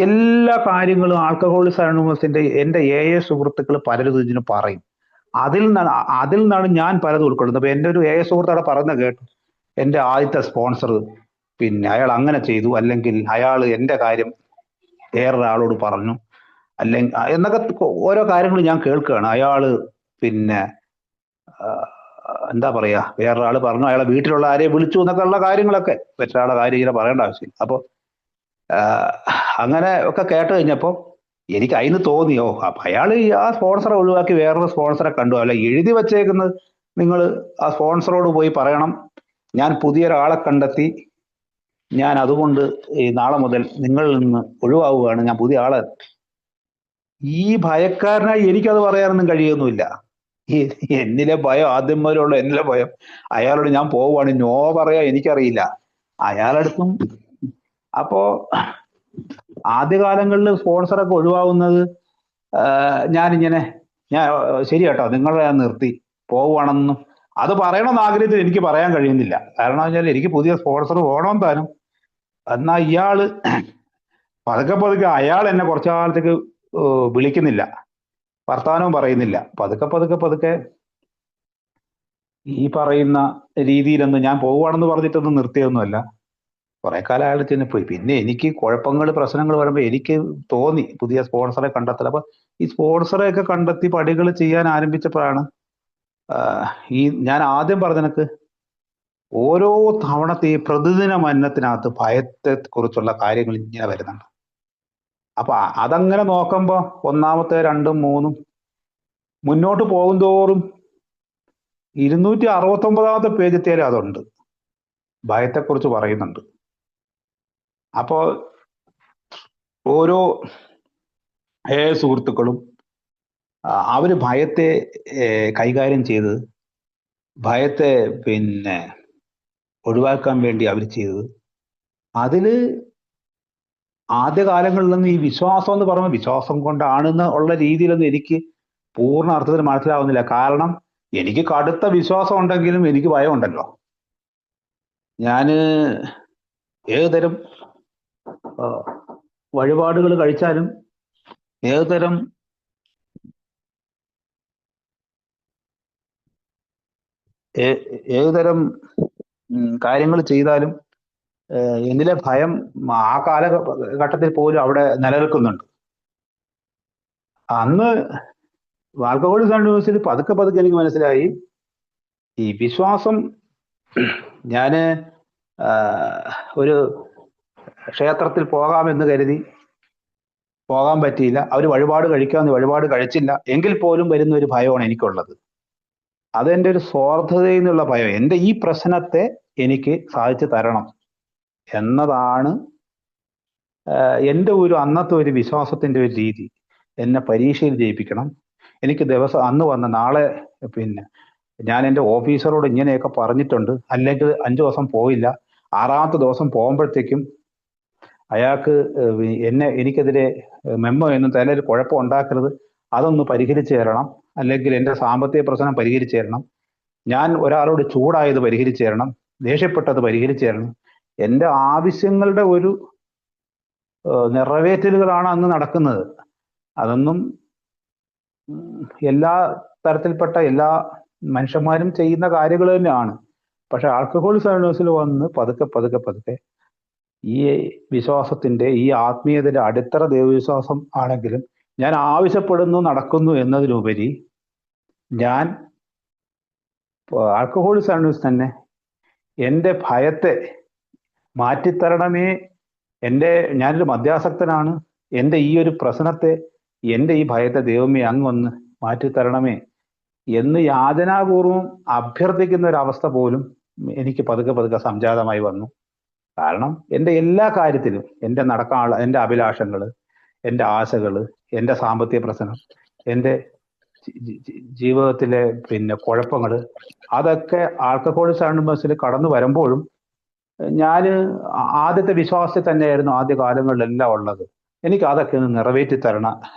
എല്ലാ കാര്യങ്ങളും ആൽക്കഹോളിക്സ് അനോണിമസിന്റെ എൻ്റെ സുഹൃത്തുക്കൾ പലരും ഇതിന് പറയും. അതിൽ നിന്നാണ് ഞാൻ പലതും ഉൾക്കൊള്ളുന്നത്. അപ്പൊ എൻ്റെ ഒരു സുഹൃത്ത് അവിടെ പറയുന്ന കേട്ടു, എൻ്റെ ആദ്യത്തെ സ്പോൺസർ പിന്നെ അയാൾ അങ്ങനെ ചെയ്തു, അല്ലെങ്കിൽ അയാൾ എൻ്റെ കാര്യം വേറൊരാളോട് പറഞ്ഞു, അല്ലെങ്കിൽ എന്നൊക്കെ ഓരോ കാര്യങ്ങൾ ഞാൻ കേൾക്കുകയാണ്. അയാള് പിന്നെ എന്താ പറയാ, വേറൊരാൾ പറഞ്ഞു, അയാളെ വീട്ടിലുള്ള ആരെയും വിളിച്ചു എന്നൊക്കെ ഉള്ള കാര്യങ്ങളൊക്കെ, മറ്റൊരാളുടെ കാര്യം ഇങ്ങനെ പറയേണ്ട ആവശ്യമില്ല. അപ്പൊ അങ്ങനെ ഒക്കെ കേട്ട് കഴിഞ്ഞപ്പോ എനിക്ക് അതിന് തോന്നിയോ, അപ്പൊ അയാൾ ആ സ്പോൺസറെ ഒഴിവാക്കി വേറൊരു സ്പോൺസറെ കണ്ടു. അല്ല, എഴുതി വച്ചേക്കുന്നത് നിങ്ങൾ ആ സ്പോൺസറോട് പോയി പറയണം, ഞാൻ പുതിയൊരാളെ കണ്ടെത്തി, ഞാൻ അതുകൊണ്ട് ഈ നാളെ മുതൽ നിങ്ങളിൽ നിന്ന് ഒഴിവാവുകയാണ്, ഞാൻ പുതിയ ആളെ. ഈ ഭയക്കാരനായി എനിക്കത് പറയാനൊന്നും കഴിയൊന്നുമില്ല. എന്നിലെ ഭയം, ആദ്യം മുതലുള്ള എന്നിലെ ഭയം, അയാളോട് ഞാൻ പോവുകയാണ്, നോ പറയാ എനിക്കറിയില്ല. അയാളടുത്തും അപ്പോ ആദ്യകാലങ്ങളിൽ സ്പോൺസറൊക്കെ ഒഴിവാകുന്നത് ഞാൻ ശരി കേട്ടോ നിങ്ങളെ ഞാൻ നിർത്തി പോവുകയാണെന്നും അത് പറയണമെന്ന് ആഗ്രഹത്തിൽ എനിക്ക് പറയാൻ കഴിയുന്നില്ല. കാരണം വെച്ചാൽ എനിക്ക് പുതിയ സ്പോൺസർ വേണം താനും. എന്നാ ഇയാള് പതുക്കെ പതുക്കെ അയാൾ എന്നെ കുറച്ചു കാലത്തേക്ക് വിളിക്കുന്നില്ല, വർത്തമാനവും പറയുന്നില്ല. പതുക്കെ പതുക്കെ ഈ പറയുന്ന രീതിയിലൊന്നും ഞാൻ പോവുകയാണെന്ന് പറഞ്ഞിട്ടൊന്നും നിർത്തിയൊന്നുമല്ല. കുറെ കാലം അയാൾ ചെന്ന് പോയി. പിന്നെ എനിക്ക് പ്രശ്നങ്ങൾ വരുമ്പോൾ എനിക്ക് തോന്നി പുതിയ സ്പോൺസറെ കണ്ടെത്തൽ. അപ്പൊ ഈ സ്പോൺസറെ ഒക്കെ കണ്ടെത്തി പടികൾ ചെയ്യാൻ ആരംഭിച്ചപ്പോഴാണ് ഞാൻ ആദ്യം പറഞ്ഞ ഓരോ തവണത്തെ ഈ പ്രതിദിന മന്നത്തിനകത്ത് ഭയത്തെ കുറിച്ചുള്ള കാര്യങ്ങൾ ഇങ്ങനെ വരുന്നുണ്ട്. അപ്പൊ അതങ്ങനെ നോക്കുമ്പോ ഒന്നാമത്തെ 2ഉം 3ഉം മുന്നോട്ട് പോകും തോറും 269-ാമത്തെ പേജെത്തിയാലും അതുണ്ട്, ഭയത്തെക്കുറിച്ച് പറയുന്നുണ്ട്. അപ്പോ ഓരോ സുഹൃത്തുക്കളും അവര് ഭയത്തെ കൈകാര്യം ചെയ്ത് ഭയത്തെ പിന്നെ ഒഴിവാക്കാൻ വേണ്ടി അവർ ചെയ്തത്, അതില് ആദ്യകാലങ്ങളിലൊന്നും ഈ വിശ്വാസം എന്ന് പറയുമ്പോൾ വിശ്വാസം കൊണ്ടാണെന്ന് ഉള്ള രീതിയിലൊന്നും എനിക്ക് പൂർണ്ണ അർത്ഥത്തിൽ മനസ്സിലാവുന്നില്ല. കാരണം എനിക്ക് കടുത്ത വിശ്വാസം ഉണ്ടെങ്കിലും എനിക്ക് ഭയമുണ്ടല്ലോ. ഞാന് ഏതുതരം വഴിപാടുകൾ കഴിച്ചാലും ഏതുതരം കാര്യങ്ങൾ ചെയ്താലും എന്നിലെ ഭയം ആ കാലഘട്ടത്തിൽ പോലും അവിടെ നിലനിൽക്കുന്നുണ്ട്. അന്ന് ആൽക്കഹോളിക് അനോണിമസിൽ പതുക്കെ പതുക്കെ എനിക്ക് മനസ്സിലായി ഈ വിശ്വാസം. ഞാന് ഒരു ക്ഷേത്രത്തിൽ പോകാമെന്ന് കരുതി പോകാൻ പറ്റിയില്ല. അവർ വഴിപാട് കഴിക്കാമെന്ന് വഴിപാട് കഴിച്ചില്ല. എങ്കിൽ പോലും വരുന്ന ഒരു ഭയമാണ് എനിക്കുള്ളത്. അതെന്റെ ഒരു സ്വാർത്ഥതയിൽ നിന്നുള്ള ഭയം. എൻ്റെ ഈ പ്രശ്നത്തെ എനിക്ക് സാധിച്ചു തരണം എന്നതാണ് എൻ്റെ ഒരു അന്നത്തെ ഒരു വിശ്വാസത്തിന്റെ ഒരു രീതി. എന്നെ പരീക്ഷയിൽ ജയിപ്പിക്കണം. എനിക്ക് ദിവസം അന്ന് വന്ന നാളെ പിന്നെ ഞാൻ എൻ്റെ ഓഫീസറോട് ഇങ്ങനെയൊക്കെ പറഞ്ഞിട്ടുണ്ട്, അല്ലെങ്കിൽ 5 ദിവസം പോയില്ല. 6ാമത്തെ ദിവസം പോകുമ്പോഴത്തേക്കും അയാൾക്ക് എനിക്കെതിരെ മെമ്മോ എന്നും തലയിൽ കുഴപ്പം ഉണ്ടാക്കരുത്, അതൊന്ന് പരിഹരിച്ചു തരണം, അല്ലെങ്കിൽ എൻ്റെ സാമ്പത്തിക പ്രശ്നം പരിഹരിച്ചു തരണം, ഞാൻ ഒരാളോട് ചൂടായത് പരിഹരിച്ചു തരണം, ദേഷ്യപ്പെട്ടത് പരിഹരിച്ചു തരണം. എൻ്റെ ആവശ്യങ്ങളുടെ ഒരു നിറവേറ്റലുകളാണ് അന്ന് നടക്കുന്നത്. അതൊന്നും എല്ലാ തരത്തിൽപ്പെട്ട എല്ലാ മനുഷ്യന്മാരും ചെയ്യുന്ന കാര്യങ്ങൾ തന്നെയാണ്. പക്ഷെ ആൽക്കഹോളിക് അനോണിമസിൽ വന്ന് പതുക്കെ പതുക്കെ പതുക്കെ ഈ വിശ്വാസത്തിന്റെ, ഈ ആത്മീയതയുടെ അടിത്തറ ദൈവവിശ്വാസം ആണെങ്കിലും ഞാൻ ആവശ്യപ്പെടുന്നു നടക്കുന്നു എന്നതിലുപരി ഞാൻ ആൽക്കഹോളിക് അനോണിമസ് തന്നെ എൻ്റെ ഭയത്തെ മാറ്റിത്തരണമേ, ഞാനൊരു മദ്യാസക്തനാണ്, എൻ്റെ ഈ ഒരു പ്രശ്നത്തെ, എൻ്റെ ഈ ഭയത്തെ ദൈവമേ അങ്ങ് വന്ന് മാറ്റിത്തരണമേ എന്ന് യാചനാപൂർവം അഭ്യർത്ഥിക്കുന്ന ഒരു അവസ്ഥ പോലും എനിക്ക് പതുക്കെ പതുക്കെ സംജാതമായി വന്നു. കാരണം എൻ്റെ എല്ലാ കാര്യത്തിലും എൻ്റെ എൻ്റെ അഭിലാഷങ്ങള്, എൻ്റെ ആശകള്, എൻ്റെ സാമ്പത്തിക പ്രശ്നം, എൻ്റെ ജീവിതത്തിലെ കുഴപ്പങ്ങള്, അതൊക്കെ ആൽക്കഹോളിക് അനോണിമസിൽ കടന്നു വരുമ്പോഴും ഞാൻ ആദ്യത്തെ വിശ്വാസത്തിൽ തന്നെയായിരുന്നു ആദ്യ കാലങ്ങളിലെല്ലാം ഉള്ളത്. എനിക്ക് അതൊക്കെ ഒന്ന് നിറവേറ്റി തരണ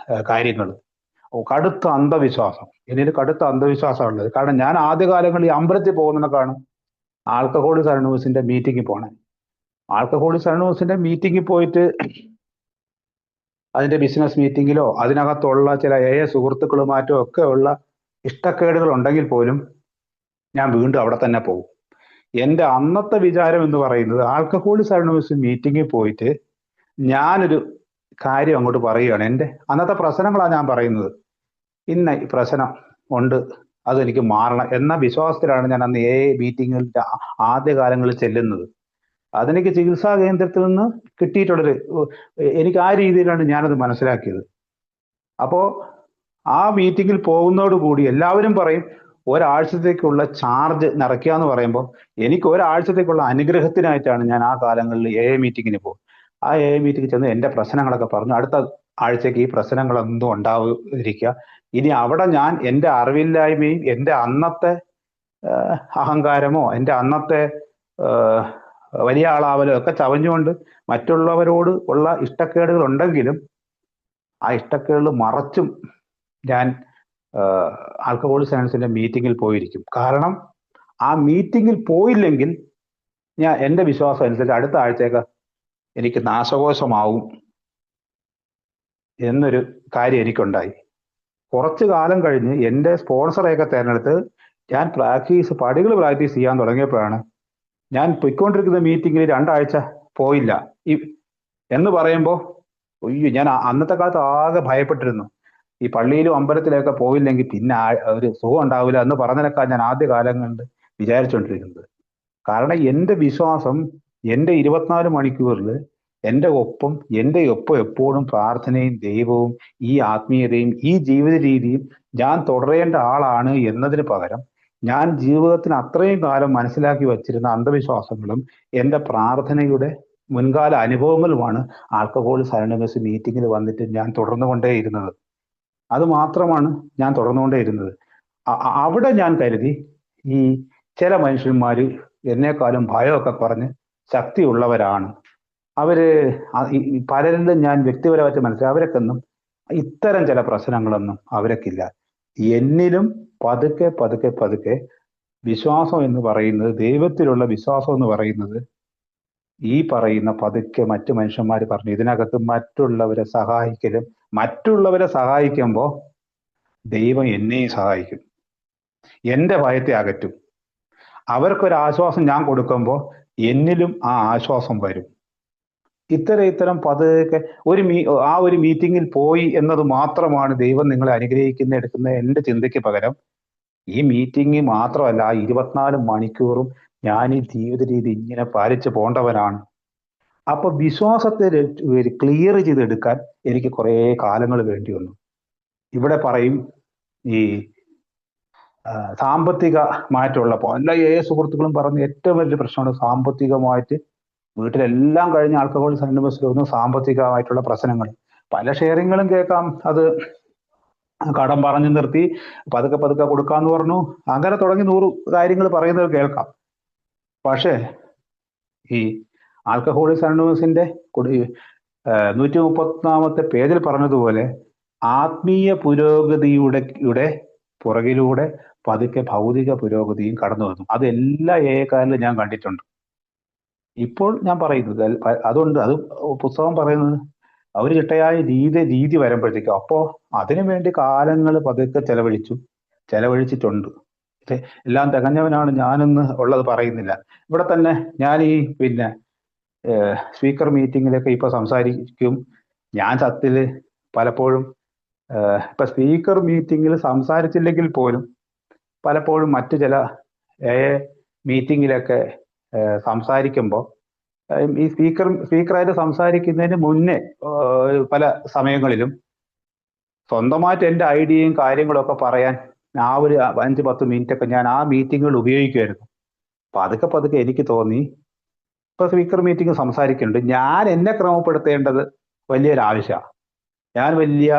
കാര്യങ്ങൾ. കടുത്ത അന്ധവിശ്വാസം, എന്നിൽ കടുത്ത അന്ധവിശ്വാസമുള്ളത്. കാരണം ഞാൻ ആദ്യകാലങ്ങളിൽ അമ്പലത്തിൽ പോകുന്നതിനൊക്കെയാണ് ആൽക്കഹോളിക് അനോണിമസിന്റെ മീറ്റിങ്ങിൽ പോണേ. ആൽക്കഹോളിക് അനോണിമസിന്റെ മീറ്റിങ്ങിൽ പോയിട്ട് അതിന്റെ ബിസിനസ് മീറ്റിങ്ങിലോ അതിനകത്തുള്ള ചില സുഹൃത്തുക്കളുമായിട്ടോ ഒക്കെ ഉള്ള ഇഷ്ടക്കേടുകൾ ഉണ്ടെങ്കിൽ പോലും ഞാൻ വീണ്ടും അവിടെ തന്നെ പോകും. എൻ്റെ അന്നത്തെ വിചാരം എന്ന് പറയുന്നത് ആൽക്കഹോളിക് അനോണിമസ് മീറ്റിങ്ങിൽ പോയിട്ട് ഞാനൊരു കാര്യം അങ്ങോട്ട് പറയുകയാണ്. എൻ്റെ അന്നത്തെ പ്രശ്നങ്ങളാണ് ഞാൻ പറയുന്നത്. ഇന്ന പ്രശ്നം ഉണ്ട്, അതെനിക്ക് മാറണം എന്ന വിശ്വാസത്തിലാണ് ഞാൻ അന്ന് മീറ്റിങ്ങുകളുടെ ആദ്യകാലങ്ങളിൽ ചെല്ലുന്നത്. അതെനിക്ക് ചികിത്സാ കേന്ദ്രത്തിൽ നിന്ന് കിട്ടിയിട്ടുള്ളൊരു, എനിക്ക് ആ രീതിയിലാണ് ഞാനത് മനസ്സിലാക്കിയത്. അപ്പോൾ ആ മീറ്റിങ്ങിൽ പോകുന്നതോടുകൂടി എല്ലാവരും പറയും ഒരാഴ്ചത്തേക്കുള്ള ചാർജ് നിറയ്ക്കുക എന്ന് പറയുമ്പോൾ എനിക്ക് ഒരാഴ്ചത്തേക്കുള്ള അനുഗ്രഹത്തിനായിട്ടാണ് ഞാൻ ആ കാലങ്ങളിൽ മീറ്റിങ്ങിന് പോകും. ആ മീറ്റിങ്ങിൽ ചെന്ന് എൻ്റെ പ്രശ്നങ്ങളൊക്കെ പറഞ്ഞു, അടുത്ത ആഴ്ചക്ക് ഈ പ്രശ്നങ്ങളൊന്നും ഉണ്ടാവാതിരിക്കുക. ഇനി അവിടെ ഞാൻ എൻ്റെ അറിവില്ലായ്മയും എൻ്റെ അന്നത്തെ അഹങ്കാരമോ എൻ്റെ അന്നത്തെ വലിയ ആളാവലോ ഒക്കെ ചവഞ്ഞുകൊണ്ട് മറ്റുള്ളവരോട് ഉള്ള ഇഷ്ടക്കേടുകൾ ഉണ്ടെങ്കിലും ആ ഇഷ്ടക്കേടുകൾ മറച്ചും ഞാൻ ആൽക്കഹോളിക് അനോണിമസിന്റെ മീറ്റിങ്ങിൽ പോയിരിക്കും. കാരണം ആ മീറ്റിങ്ങിൽ പോയില്ലെങ്കിൽ ഞാൻ എൻ്റെ വിശ്വാസം അനുസരിച്ച് അടുത്ത ആഴ്ചയൊക്കെ എനിക്ക് നാശകോശമാവും എന്നൊരു കാര്യം എനിക്കുണ്ടായി. കുറച്ചു കാലം കഴിഞ്ഞ് എൻ്റെ സ്പോൺസറെയൊക്കെ തിരഞ്ഞെടുത്ത് ഞാൻ പടികൾ പ്രാക്ടീസ് ചെയ്യാൻ തുടങ്ങിയപ്പോഴാണ് ഞാൻ പൊയ്ക്കൊണ്ടിരിക്കുന്ന മീറ്റിങ്ങിൽ 2 ആഴ്ച പോയില്ല എന്ന് പറയുമ്പോൾ അയ്യോ, ഞാൻ അന്നത്തെ കാലത്ത് ആകെ ഭയപ്പെട്ടിരുന്നു. ഈ പള്ളിയിലും അമ്പലത്തിലൊക്കെ പോയില്ലെങ്കിൽ പിന്നെ ഒരു സുഖം ഉണ്ടാവില്ല എന്ന് പറഞ്ഞതിനേക്കാൾ ഞാൻ ആദ്യ കാലങ്ങളിൽ വിചാരിച്ചുകൊണ്ടിരിക്കുന്നത്. കാരണം എൻ്റെ വിശ്വാസം എൻ്റെ 24 മണിക്കൂറിൽ എൻ്റെ ഒപ്പം എപ്പോഴും പ്രാർത്ഥനയും ദൈവവും ഈ ആത്മീയതയും ഈ ജീവിത രീതിയും ഞാൻ തുടരേണ്ട ആളാണ് എന്നതിന് പകരം ഞാൻ ജീവിതത്തിന് അത്രയും കാലം മനസ്സിലാക്കി വച്ചിരുന്ന അന്ധവിശ്വാസങ്ങളും എൻ്റെ പ്രാർത്ഥനയുടെ മുൻകാല അനുഭവങ്ങളുമാണ് ആൽക്കഹോളിക് അനോണിമസ് മീറ്റിങ്ങിൽ വന്നിട്ട് ഞാൻ തുടർന്നുകൊണ്ടേയിരുന്നത്. അത് മാത്രമാണ് ഞാൻ തുടർന്നുകൊണ്ടേയിരുന്നത്. അവിടെ ഞാൻ കരുതി ഈ ചില മനുഷ്യന്മാർ എന്നെക്കാളും ഭയമൊക്കെ പറഞ്ഞ് ശക്തിയുള്ളവരാണ്. പലരിലും ഞാൻ വ്യക്തിപരമായിട്ട് മനസ്സിലാക്കി അവരൊക്കൊന്നും ഇത്തരം ചില പ്രശ്നങ്ങളൊന്നും അവരൊക്കില്ല. എന്നിലും പതുക്കെ പതുക്കെ പതുക്കെ വിശ്വാസം എന്ന് പറയുന്നത്, ദൈവത്തിലുള്ള വിശ്വാസം എന്ന് പറയുന്നത് ഈ പറയുന്ന പതുക്കെ മറ്റു മനുഷ്യന്മാർ പറഞ്ഞു ഇതിനകത്ത് മറ്റുള്ളവരെ സഹായിക്കലും, മറ്റുള്ളവരെ സഹായിക്കുമ്പോൾ ദൈവം എന്നെയും സഹായിക്കും, എൻ്റെ ഭയത്തെ അകറ്റും. അവർക്കൊരാശ്വാസം ഞാൻ കൊടുക്കുമ്പോൾ എന്നിലും ആ ആശ്വാസം വരും. ഇത്തരം പതുക്കെ ആ ഒരു മീറ്റിങ്ങിൽ പോയി എന്നത് മാത്രമാണ് ദൈവം നിങ്ങളെ എടുക്കുന്ന എന്റെ ചിന്തയ്ക്ക് പകരം ഈ മീറ്റിംഗ് മാത്രമല്ല, ആ 24 മണിക്കൂറും ഞാൻ ഈ ജീവിത രീതി ഇങ്ങനെ പാലിച്ചു പോണ്ടവനാണ്. അപ്പൊ വിശ്വാസത്തെ ക്ലിയർ ചെയ്തെടുക്കാൻ എനിക്ക് കുറെ കാലങ്ങൾ വേണ്ടി വന്നു. ഇവിടെ പറയും ഈ സാമ്പത്തികമായിട്ടുള്ളപ്പോൾ എല്ലാ സുഹൃത്തുക്കളും പറഞ്ഞ ഏറ്റവും വലിയ പ്രശ്നമാണ് സാമ്പത്തികമായിട്ട്. വീട്ടിലെല്ലാം കഴിഞ്ഞ ആൽക്കഹോളിക്സ് അനോണിമസിൽ സാമ്പത്തികമായിട്ടുള്ള പ്രശ്നങ്ങൾ. പല ഷെയറിങ്ങുകളും കേൾക്കാം. അത് കടം പറഞ്ഞു നിർത്തി പതുക്കെ പതുക്കെ കൊടുക്കാന്ന് പറഞ്ഞു, അങ്ങനെ തുടങ്ങി 100 കാര്യങ്ങൾ പറയുന്നത് കേൾക്കാം. പക്ഷേ ഈ ആൽക്കഹോളിക്സ് അനോണിമസിന്റെ 134 പേജിൽ പറഞ്ഞതുപോലെ ആത്മീയ പുരോഗതിയുടെ പുറകിലൂടെ പതുക്കെ ഭൗതിക പുരോഗതിയും കടന്നു വന്നു. അത് എല്ലാ ഏകാലിലും ഞാൻ കണ്ടിട്ടുണ്ട്. ഇപ്പോൾ ഞാൻ പറയുന്നത് അതുകൊണ്ട് അത് പുസ്തകം പറയുന്നത് ഒരു ചിട്ടയായ രീതി വരുമ്പോഴത്തേക്കും അപ്പോ അതിനു വേണ്ടി കാലങ്ങൾ പതുക്കെ ചെലവഴിച്ചിട്ടുണ്ട്. എല്ലാം തികഞ്ഞവനാണ് ഞാനെന്ന് ഉള്ളത് പറയുന്നില്ല. ഇവിടെ തന്നെ ഞാൻ ഈ സ്പീക്കർ മീറ്റിങ്ങിലൊക്കെ ഇപ്പൊ സംസാരിക്കും. ഞാൻ സത്യത്തില് പലപ്പോഴും ഇപ്പൊ സ്പീക്കർ മീറ്റിങ്ങിൽ സംസാരിച്ചില്ലെങ്കിൽ പോലും പലപ്പോഴും മറ്റു ചില മീറ്റിങ്ങിലൊക്കെ സംസാരിക്കുമ്പോൾ ഈ സ്പീക്കറായിട്ട് സംസാരിക്കുന്നതിന് മുന്നേ പല സമയങ്ങളിലും സ്വന്തമായിട്ട് എൻ്റെ ഐഡിയയും കാര്യങ്ങളൊക്കെ പറയാൻ ആ ഒരു 5-10 മിനിറ്റ് ഒക്കെ ഞാൻ ആ മീറ്റിങ്ങുകൾ ഉപയോഗിക്കുമായിരുന്നു. പതുക്കെ പതുക്കെ എനിക്ക് തോന്നി ഇപ്പൊ സ്പീക്കർ മീറ്റിംഗ് സംസാരിക്കുന്നുണ്ട്, ഞാൻ എന്നെ ക്രമപ്പെടുത്തേണ്ടത് വലിയൊരു ആവശ്യമാണ്. ഞാൻ വലിയ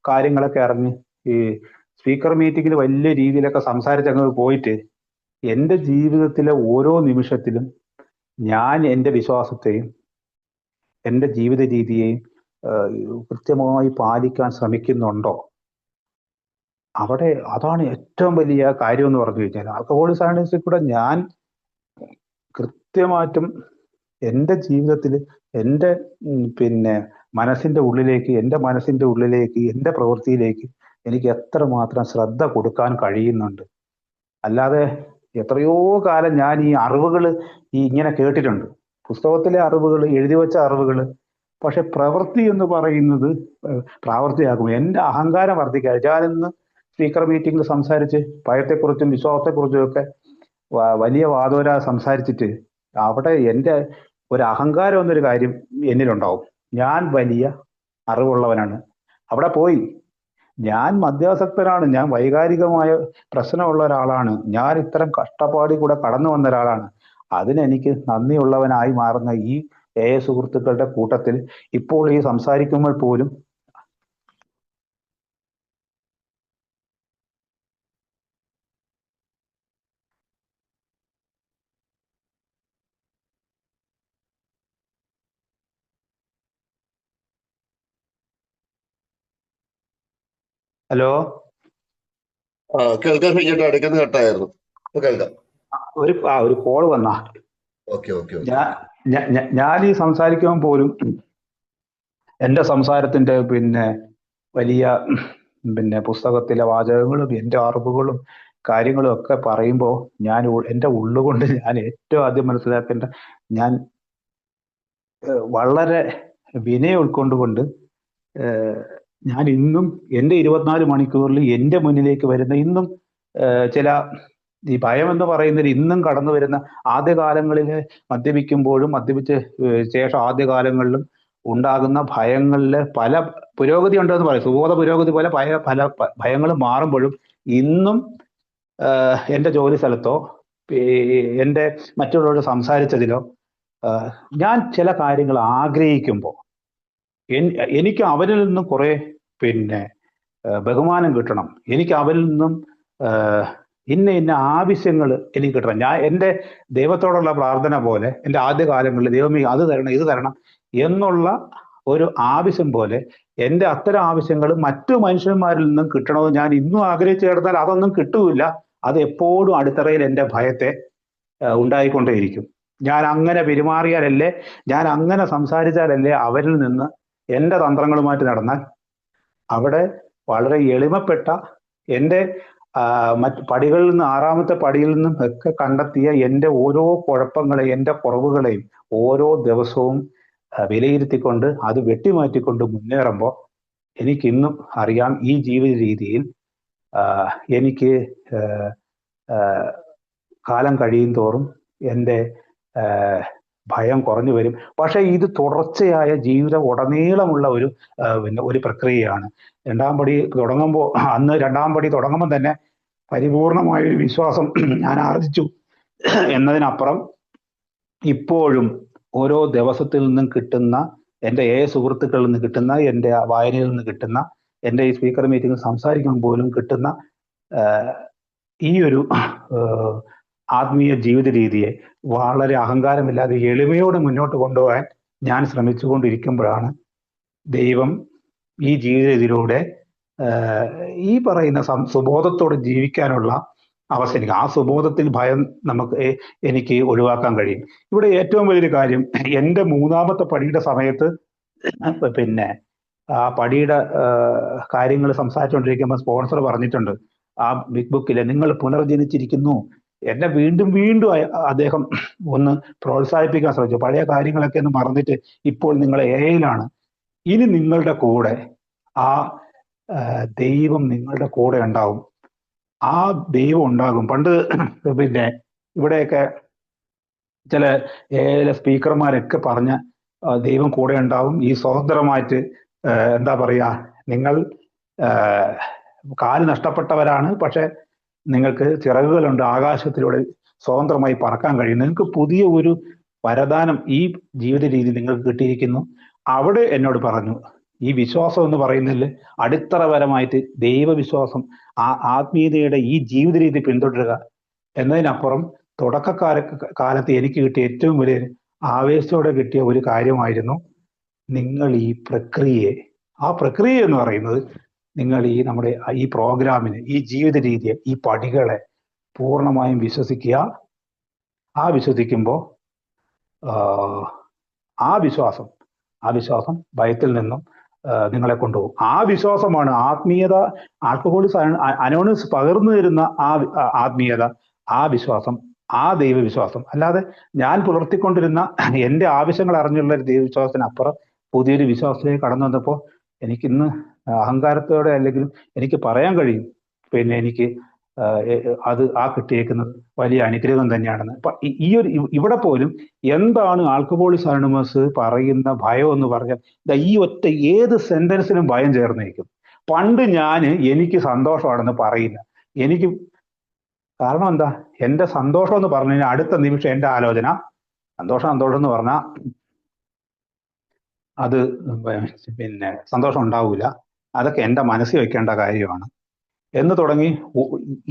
കാര്യങ്ങളൊക്കെ അറിഞ്ഞ് ഈ സ്പീക്കർ മീറ്റിങ്ങിൽ വലിയ രീതിയിലൊക്കെ സംസാരിച്ചങ്ങ് പോയിട്ട് എൻ്റെ ജീവിതത്തിലെ ഓരോ നിമിഷത്തിലും ഞാൻ എൻ്റെ വിശ്വാസത്തെയും എൻ്റെ ജീവിത രീതിയെയും കൃത്യമായി പാലിക്കാൻ ശ്രമിക്കുന്നുണ്ടോ? അവിടെ അതാണ് ഏറ്റവും വലിയ കാര്യം എന്ന് പറഞ്ഞു കഴിഞ്ഞാൽ. ആൽക്കഹോളിക്സ് അനോണിമസിൽ കൂടെ ഞാൻ കൃത്യമായിട്ടും എൻ്റെ ജീവിതത്തിൽ എൻ്റെ മനസ്സിന്റെ ഉള്ളിലേക്ക് എൻ്റെ പ്രവൃത്തിയിലേക്ക് എനിക്ക് എത്രമാത്രം ശ്രദ്ധ കൊടുക്കാൻ കഴിയുന്നുണ്ട്. അല്ലാതെ എത്രയോ കാലം ഞാൻ ഈ അറിവുകൾ ഇങ്ങനെ കേട്ടിട്ടുണ്ട്, പുസ്തകത്തിലെ അറിവുകൾ, എഴുതി വെച്ച അറിവുകൾ. പക്ഷെ പ്രവൃത്തി എന്ന് പറയുന്നത് പ്രാവർത്തിയാക്കും. എൻ്റെ അഹങ്കാരം വർദ്ധിക്കാതെ ഞാനിന്ന് സ്പീക്കർ മീറ്റിംഗിൽ സംസാരിച്ച് ഭയത്തെക്കുറിച്ചും വിശ്വാസത്തെക്കുറിച്ചും ഒക്കെ വലിയ വാദോര സംസാരിച്ചിട്ട് അവിടെ എൻ്റെ ഒരു അഹങ്കാരം എന്നൊരു കാര്യം എന്നിലുണ്ടാവും. ഞാൻ വലിയ അറിവുള്ളവനാണ്. അവിടെ പോയി ഞാൻ മദ്യാസക്തനാണ്, ഞാൻ വൈകാരികമായ പ്രശ്നമുള്ള ഒരാളാണ്, ഞാൻ ഇത്തരം കഷ്ടപ്പാടിൽ കൂടെ കടന്നു വന്ന ഒരാളാണ്. അതിനെനിക്ക് നന്ദിയുള്ളവനായി മാറുന്ന ഈ സുഹൃത്തുക്കളുടെ കൂട്ടത്തിൽ ഇപ്പോൾ ഈ സംസാരിക്കുമ്പോൾ പോലും ഹലോ കേൾക്കാൻ കഴിഞ്ഞിട്ട് ഇടയ്ക്കൊന്ന് കട്ടായിരുന്നു. കേൾക്കാം. ഒരു കോൾ വന്നാ. ഞാൻ ഈ സംസാരിക്കുമ്പോൾ പോലും എൻ്റെ സംസാരത്തിന്റെ വലിയ പുസ്തകത്തിലെ വാചകങ്ങളും എൻ്റെ അറിവുകളും കാര്യങ്ങളും ഒക്കെ പറയുമ്പോൾ ഞാൻ എൻ്റെ ഉള്ളുകൊണ്ട് ഞാൻ ഏറ്റവും ആദ്യം മനസ്സിലാക്കേണ്ട, ഞാൻ വളരെ വിനയം ഉൾക്കൊണ്ടുകൊണ്ട് ഞാൻ ഇന്നും എൻ്റെ 24 മണിക്കൂറിൽ എൻ്റെ മുന്നിലേക്ക് വരുന്ന ഇന്നും ചില ഈ ഭയം എന്ന് പറയുന്നത് ഇന്നും കടന്നു വരുന്ന ആദ്യകാലങ്ങളിൽ മദ്യപിക്കുമ്പോഴും മദ്യപിച്ച ശേഷം ആദ്യകാലങ്ങളിലും ഉണ്ടാകുന്ന ഭയങ്ങളില് പല പുരോഗതി ഉണ്ടെന്ന് പറയും. സുബോധ പുരോഗതി പോലെ പല ഭയങ്ങളും മാറുമ്പോഴും ഇന്നും എൻ്റെ ജോലി സ്ഥലത്തോ എൻ്റെ മറ്റുള്ളവരോട് സംസാരിച്ചതിലോ ഞാൻ ചില കാര്യങ്ങൾ ആഗ്രഹിക്കുമ്പോൾ എനിക്ക് അവരിൽ നിന്നും കുറെ ബഹുമാനം കിട്ടണം, എനിക്ക് അവരിൽ നിന്നും ഇന്ന ആവശ്യങ്ങൾ എനിക്ക് കിട്ടണം. ഞാൻ എൻ്റെ ദൈവത്തോടുള്ള പ്രാർത്ഥന പോലെ എൻ്റെ ആദ്യകാലങ്ങളിൽ ദൈവമേ അത് തരണം ഇത് തരണം എന്നുള്ള ഒരു ആവശ്യം പോലെ എൻ്റെ അത്തരം ആവശ്യങ്ങൾ മറ്റു മനുഷ്യന്മാരിൽ നിന്നും കിട്ടണമെന്ന് ഞാൻ ഇന്നും ആഗ്രഹിച്ചു കിടന്നാൽ അതൊന്നും കിട്ടൂല. അത് എപ്പോഴും അടിത്തറയിൽ എൻ്റെ ഭയത്തെ ഉണ്ടായിക്കൊണ്ടേയിരിക്കും. ഞാൻ അങ്ങനെ പെരുമാറിയാലല്ലേ, ഞാൻ അങ്ങനെ സംസാരിച്ചാലല്ലേ അവരിൽ നിന്ന് എൻ്റെ തന്ത്രങ്ങളുമായിട്ട് നടന്നാൽ അവിടെ വളരെ എളിമപ്പെട്ട എൻ്റെ മറ്റ് പടികളിൽ നിന്ന് 6-ാമത്തെ പടിയിൽ നിന്നും ഒക്കെ കണ്ടെത്തിയ എൻ്റെ ഓരോ കുഴപ്പങ്ങളെയും എൻ്റെ കുറവുകളെയും ഓരോ ദിവസവും വിലയിരുത്തിക്കൊണ്ട് അത് വെട്ടിമാറ്റിക്കൊണ്ട് മുന്നേറുമ്പോൾ എനിക്കിന്നും അറിയാം ഈ ജീവിത രീതിയിൽ എനിക്ക് കാലം കഴിയും തോറും എൻ്റെ ഭയം കുറഞ്ഞു വരും. പക്ഷെ ഇത് തുടർച്ചയായ ജീവിതം ഉടനീളമുള്ള പിന്നെ ഒരു പ്രക്രിയയാണ്. 2-ാം പടി തുടങ്ങുമ്പോൾ അന്ന് 2-ാം പടി തുടങ്ങുമ്പോൾ തന്നെ പരിപൂർണമായ ഒരു വിശ്വാസം ഞാൻ ആർജിച്ചു എന്നതിനപ്പുറം ഇപ്പോഴും ഓരോ ദിവസത്തിൽ നിന്നും കിട്ടുന്ന എൻ്റെ സുഹൃത്തുക്കളിൽ നിന്ന് കിട്ടുന്ന എൻ്റെ വായനയിൽ നിന്ന് കിട്ടുന്ന എൻ്റെ ഈ സ്പീക്കർ മീറ്റിംഗിൽ സംസാരിക്കുമ്പോൾ പോലും കിട്ടുന്ന ഈ ഒരു ആത്മീയ ജീവിത രീതിയെ വളരെ അഹങ്കാരമില്ലാതെ എളിമയോടെ മുന്നോട്ട് കൊണ്ടുപോകാൻ ഞാൻ ശ്രമിച്ചുകൊണ്ടിരിക്കുമ്പോഴാണ് ദൈവം ഈ ജീവിത രീതിയിലൂടെ ഈ പറയുന്ന സുബോധത്തോടെ ജീവിക്കാനുള്ള അവസ്ഥ. ആ സുബോധത്തിൽ ഭയം എനിക്ക് ഒഴിവാക്കാൻ കഴിയും. ഇവിടെ ഏറ്റവും വലിയൊരു കാര്യം, എൻ്റെ 3-ാമത്തെ പടിയുടെ സമയത്ത് പിന്നെ ആ പടിയുടെ കാര്യങ്ങൾ സംസാരിച്ചുകൊണ്ടിരിക്കുമ്പോൾ സ്പോൺസർ പറഞ്ഞിട്ടുണ്ട് ആ ബിഗ് ബുക്കിൽ, നിങ്ങൾ പുനർജനിച്ചിരിക്കുന്നു. എന്നെ വീണ്ടും വീണ്ടും അദ്ദേഹം ഒന്ന് പ്രോത്സാഹിപ്പിക്കാൻ ശ്രമിച്ചു. പഴയ കാര്യങ്ങളൊക്കെ ഒന്ന് മറന്നിട്ട് ഇപ്പോൾ നിങ്ങൾ AI-യിലാണ്. ഇനി നിങ്ങളുടെ കൂടെ ആ ദൈവം നിങ്ങളുടെ കൂടെ ഉണ്ടാവും. ആ ദൈവം ഉണ്ടാകും. പണ്ട് പിന്നെ ഇവിടെയൊക്കെ ചില AI-യിലെ സ്പീക്കർമാരൊക്കെ പറഞ്ഞ ദൈവം കൂടെ ഉണ്ടാവും, ഈ സ്വതന്ത്രമായിട്ട് എന്താ പറയാ, നിങ്ങൾ കാല് നഷ്ടപ്പെട്ടവരാണ്, പക്ഷെ നിങ്ങൾക്ക് ചിറകുകളുണ്ട്, ആകാശത്തിലൂടെ സ്വതന്ത്രമായി പറക്കാൻ കഴിയും, നിങ്ങൾക്ക് പുതിയ ഒരു വരദാനം ഈ ജീവിത രീതി നിങ്ങൾക്ക് കിട്ടിയിരിക്കുന്നു. അവിടെ എന്നോട് പറഞ്ഞു, ഈ വിശ്വാസം എന്ന് പറയുന്നതിൽ അടിത്തറപരമായിട്ട് ദൈവവിശ്വാസം, ആത്മീയതയുടെ ഈ ജീവിത രീതി പിന്തുടരുക എന്നതിനപ്പുറം കാലത്ത് എനിക്ക് കിട്ടിയ ഏറ്റവും വലിയ ആവേശത്തോടെ കിട്ടിയ ഒരു കാര്യമായിരുന്നു, നിങ്ങൾ ഈ പ്രക്രിയയെ, ആ പ്രക്രിയ എന്ന് പറയുന്നത് നിങ്ങൾ നമ്മുടെ ഈ പ്രോഗ്രാമിന്, ഈ ജീവിത രീതിയെ, ഈ പടികളെ പൂർണ്ണമായും വിശ്വസിക്കുക. ആ വിശ്വസിക്കുമ്പോൾ ആ വിശ്വാസം ഭയത്തിൽ നിന്നും നിങ്ങളെ കൊണ്ടുപോകും. ആ വിശ്വാസമാണ് ആത്മീയത. ആൽക്കഹോളിക്സ് അനോണിമസ് പകർന്നു തരുന്ന ആ ആത്മീയത, ആ വിശ്വാസം, ആ ദൈവവിശ്വാസം. അല്ലാതെ ഞാൻ പുലർത്തിക്കൊണ്ടിരുന്ന എൻ്റെ ആവശ്യങ്ങൾ അറിഞ്ഞുള്ള ഒരു ദൈവവിശ്വാസത്തിനപ്പുറം പുതിയൊരു വിശ്വാസത്തിലേക്ക് കടന്നു വന്നപ്പോൾ എനിക്കിന്ന് അഹങ്കാരത്തോടെ അല്ലെങ്കിലും എനിക്ക് പറയാൻ കഴിയും, പിന്നെ എനിക്ക് അത് കിട്ടിയേക്കുന്നത് വലിയ അനുഗ്രഹം തന്നെയാണെന്ന്. അപ്പൊ ഇവിടെ പോലും എന്താണ് ആൽക്കഹോളിക്സ് അനോണിമസ് പറയുന്ന ഭയം എന്ന് പറഞ്ഞാൽ, ഈ ഒറ്റ ഏത് സെന്റൻസിലും ഭയം ചേർന്നിരിക്കും. പണ്ട് എനിക്ക് സന്തോഷമാണെന്ന് പറയില്ല. എനിക്ക് കാരണം എന്താ, എൻ്റെ സന്തോഷം എന്ന് പറഞ്ഞു കഴിഞ്ഞാൽ അടുത്ത നിമിഷം എൻ്റെ ആലോചന സന്തോഷം എന്ന് പറഞ്ഞാൽ അത് പിന്നെ സന്തോഷം ഉണ്ടാവില്ല, അതൊക്കെ എൻ്റെ മനസ്സിൽ വെക്കേണ്ട കാര്യമാണ് എന്ന് തുടങ്ങി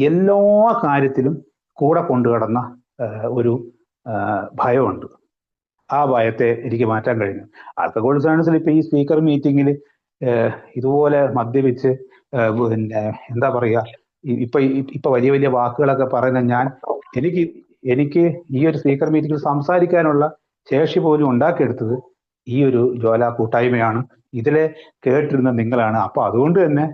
എല്ലാ കാര്യത്തിലും കൂടെ കൊണ്ടുകിടന്ന ഒരു ഭയമുണ്ട്. ആ ഭയത്തെ എനിക്ക് മാറ്റാൻ കഴിഞ്ഞു. ആൽക്കഹോളിക്സ് അനോണിമസിൽ ഇപ്പൊ ഈ സ്പീക്കർ മീറ്റിങ്ങിൽ ഇതുപോലെ മദ്യപിച്ച് പിന്നെ എന്താ പറയുക, ഇപ്പൊ വലിയ വലിയ വാക്കുകളൊക്കെ പറയുന്ന എനിക്ക് ഈ ഒരു സ്പീക്കർ മീറ്റിങ്ങിൽ സംസാരിക്കാനുള്ള ശേഷി പോലും ഉണ്ടാക്കിയെടുത്തത് ഈ ഒരു ജ്വാല കൂട്ടായ്മയാണ്. ഇതിലെ കേട്ടിരുന്ന നിങ്ങളാണ്. അപ്പൊ അതുകൊണ്ട് തന്നെ